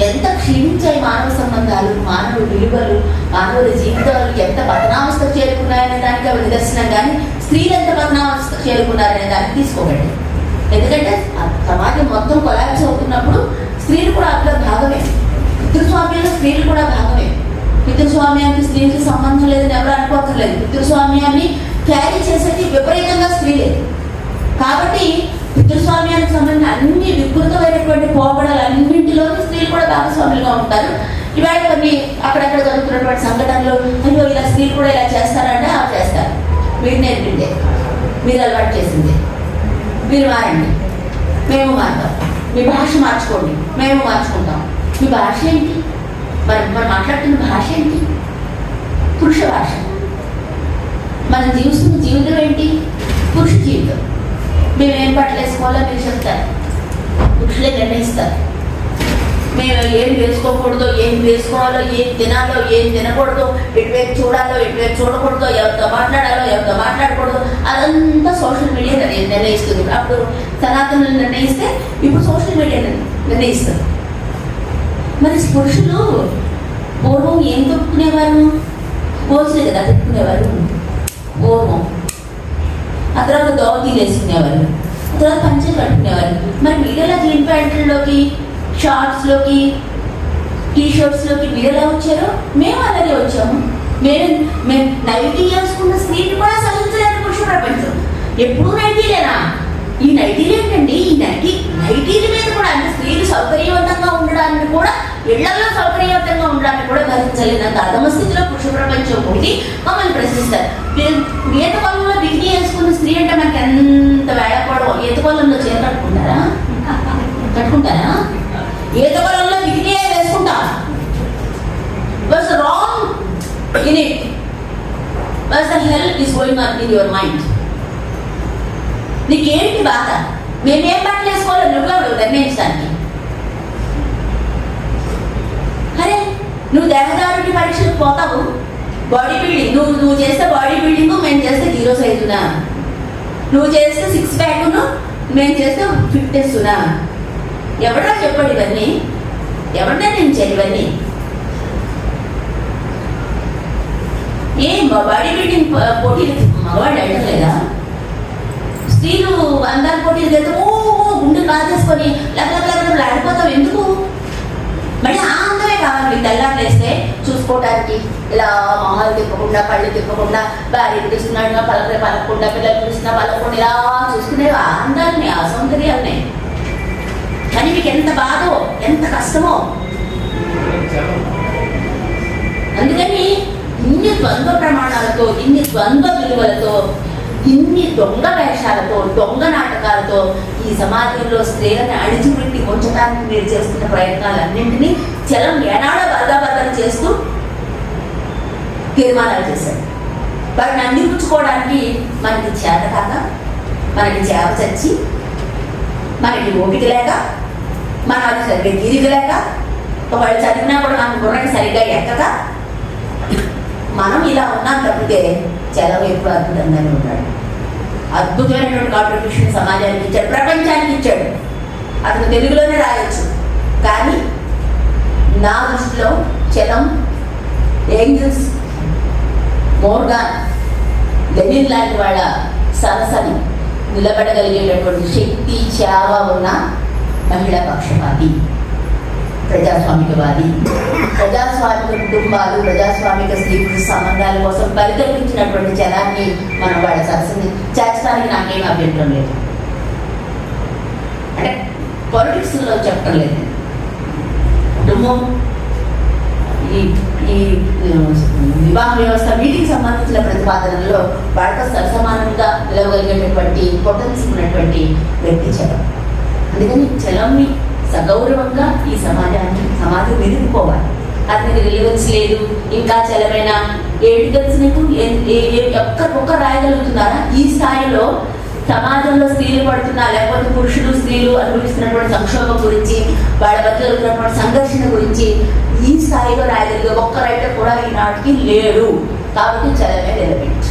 ఎంత క్షీణించాయి మానవ సంబంధాలు, మానవ విలువలు, మానవుల జీవితాలు ఎంత పతనావస్థకు చేరుకున్నాయనే దానికి అవి నిదర్శనం. కానీ స్త్రీలు ఎంత పతనావస్థకు చేరుకున్నారనే దాన్ని తీసుకోకండి. ఎందుకంటే సమాజం మొత్తం కొలాప్స్ అవుతున్నప్పుడు స్త్రీలు కూడా అందులో భాగమే. పితృస్వామ్యంలో స్త్రీలు కూడా భాగమే. పితృస్వామ్యానికి స్త్రీలకి సంబంధం లేదని ఎవరు అనుకోకర్లేదు. పితృస్వామ్యాన్ని క్యారీ చేసేది విపరీతంగా స్త్రీలే. కాబట్టి పితృస్వామ్యానికి సంబంధించిన అన్ని వికృతమైనటువంటి పోకడలు అన్నింటిలోనూ స్త్రీలు కూడా భాగస్వాములుగా ఉంటారు. ఇవాళ కొన్ని అక్కడక్కడ జరుగుతున్నటువంటి సంఘటనలు, అయ్యో ఇలా స్త్రీలు కూడా ఇలా చేస్తారంటే అలా చేస్తారు. మీరు నేర్పిందే, మీరు అలవాటు చేసిందే. మీరు మారండి, మేము మారుతాం. మీ భాష మార్చుకోండి, మేము మార్చుకుంటాం. మీ భాష ఏంటి? మనం మాట్లాడుతున్న భాష ఏంటి? పురుష భాష. మనం జీవిస్తున్న జీవితం ఏంటి? పురుష జీవితం. మేమేం బట్టలు వేసుకోవాలో మీరు చెప్తారు, పురుషులే నిర్ణయిస్తారు. మేము ఏం వేసుకోకూడదో, ఏం వేసుకోవాలో, ఏం తినాలో, ఏం తినకూడదో, ఎటువైపు చూడాలో, ఎటువైపు చూడకూడదో, ఎవరితో మాట్లాడాలో, ఎవరితో మాట్లాడకూడదో, అదంతా సోషల్ మీడియా నిర్ణయిస్తుంది. అప్పుడు సనాతనులు నిర్ణయిస్తే ఇప్పుడు సోషల్ మీడియా నిర్ణయిస్తారు. మరి పురుషులు పూర్వం ఏం తొక్కునేవారు? భోజనం కదా పెట్టుకునేవారు, పూర్వం. ఆ తర్వాత దోవతీలు వేసుకునేవారు, ఆ తర్వాత పంచెలు కట్టుకునేవారు. మరి మీడియాలో జీన్ ప్యాంట్లలోకి, షార్ట్స్లోకి, టీషర్ట్స్లోకి మీరు ఎలా వచ్చారో మేము అలాగే వచ్చాము. మేము నైటీ వేసుకున్న స్త్రీని కూడా సహించలేని పురుష ప్రపంచం. ఎప్పుడు నైటీలేనా? ఈ నైటీలు ఏంటండి? ఈ నైటీల మీద కూడా అంటే స్త్రీలు సౌకర్యవంతంగా ఉండడానికి కూడా, ఇళ్లలో సౌకర్యవంతంగా ఉండడానికి కూడా భరించలేనంత అధమ స్థితిలో పురుష ప్రపంచం ఒకటి మమ్మల్ని ప్రశ్నిస్తారు. ఈత పొలంలో బిగినీ వేసుకున్న స్త్రీ అంటే మనకి ఎంత వేడపడవు. ఈత పొలంలో చీర కట్టుకుంటారా? ఈత పొలంలో బిగినీ వేసుకుంటాం. What's wrong in it? What's the hell is going on in your mind? నీకేంటి బాధ? మేమేం బట్టలు వేసుకోవాలో నువ్వు నిర్ణయించడానికి? అరే నువ్వు దేహదారుడి పరీక్షకు పోతావు, బాడీ బిల్డింగ్ నువ్వు చేస్తే బాడీ బిల్డింగ్, మేము చేస్తే 0 సైజునా? నువ్వు చేస్తే 6 ప్యాక్ను, మేము చేస్తే ఫిట్నెస్నా? ఎవడా చెప్పాడు ఇవన్నీ? ఎవరినా నిర్ణయించారు ఇవన్నీ? ఏం బాడీ బిల్డింగ్ పోటీలు మగవాళ్ళు వెళ్ళడం లేదా? స్త్రీలు అందాల పోటీలు చేస్తే గుండె కాదేసుకొని లగ్లగ్లగ్లు ఆడిపోతావు. ఎందుకు? మళ్ళీ ఆ అందమే కావాలి. తెల్లారులేస్తే చూసుకోవడానికి ఇలా మొహాలు తిప్పకుండా, పళ్ళు తిప్పకుండా, భార్య పిలుస్తున్నాడుగా పలకకుండా, పిల్లలు పిలుస్తున్నా పలకకుండా ఇలా చూసుకునేవి ఆ అందాలని, ఆ సౌందర్యాలని. కానీ మీకు ఎంత బాధో, ఎంత కష్టమో. అందుకని ఇన్ని ద్వంద్వ ప్రమాణాలతో, ఇన్ని ద్వంద్వ విలువలతో, ఇన్ని దొంగ వేషాలతో, దొంగ నాటకాలతో ఈ సమాజంలో స్త్రీలను అణిచిపెట్టి ఉంచడానికి మీరు చేస్తున్న ప్రయత్నాలన్నింటినీ చలం ఏనాడో బద్దలు చేస్తూ తీర్మానాలు చేశారు. వాటిని అందిపుచ్చుకోవడానికి మనకి చేత కాక, మనకి చేవ చచ్చి, మనకి ఓపిక లేక, మన అది సరిగ్గా తీరిక లేక, ఒకళ్ళు చదివినా కూడా మనకు బుర్రకి సరిగ్గా ఎక్కక మనం ఇలా ఉన్నాం తప్పితే చలం ఎప్పుడు అద్భుతంగానే ఉన్నాడు. అద్భుతమైనటువంటి కాంట్రిబ్యూషన్ సమాజానికి ఇచ్చాడు, ప్రపంచానికి ఇచ్చాడు. అతను తెలుగులోనే రాయొచ్చు, కానీ నా దృష్టిలో చలం, ఏంజల్స్, మోర్గాన్, లెనిన్ లాంటి వాళ్ళ సరసని నిలబడగలిగేటటువంటి శక్తి, చావ ఉన్న మహిళా పక్షపాతి, ప్రజాస్వామికవాది, ప్రజాస్వామిక కుటుంబాలు, ప్రజాస్వామిక స్త్రీ పురుష సంబంధాల కోసం పరికల్పించినటువంటి జనాన్ని మనం వాళ్ళ సరస్సుని చేర్చడానికి నాకేం అభ్యంతరం లేదు. అంటే పాలిటిక్స్లో చెప్పడం లేదు. కుటుంబం ఈ ఈ వివాహ వ్యవస్థ వీటికి సంబంధించిన ప్రతిపాదనలో వాళ్ళతో సరసమానంగా నిలవగలిగేటటువంటి పొటెన్స్ ఉన్నటువంటి వ్యక్తి చలం. అందుకని చలంని సగౌరవంగా ఈ సమాజం ఎదుర్కోవాలి. అతనికి రిలవెన్స్ లేదు, ఇంకా చలమైన ఏంటి తెలుసు నీకు, ఒక్క రాయగలుగుతున్నారా? ఈ స్థాయిలో సమాజంలో స్త్రీలు పడుతున్నా, లేకపోతే పురుషులు స్త్రీలు అనుభవిస్తున్నటువంటి సంక్షోభం గురించి, వాళ్ళ మధ్య జరుగుతున్నటువంటి సంఘర్షణ గురించి ఈ స్థాయిలో రాయగలిగే ఒక్క రైటర్ కూడా ఈనాటికి లేడు. కాబట్టి చలమే నిలబెట్టి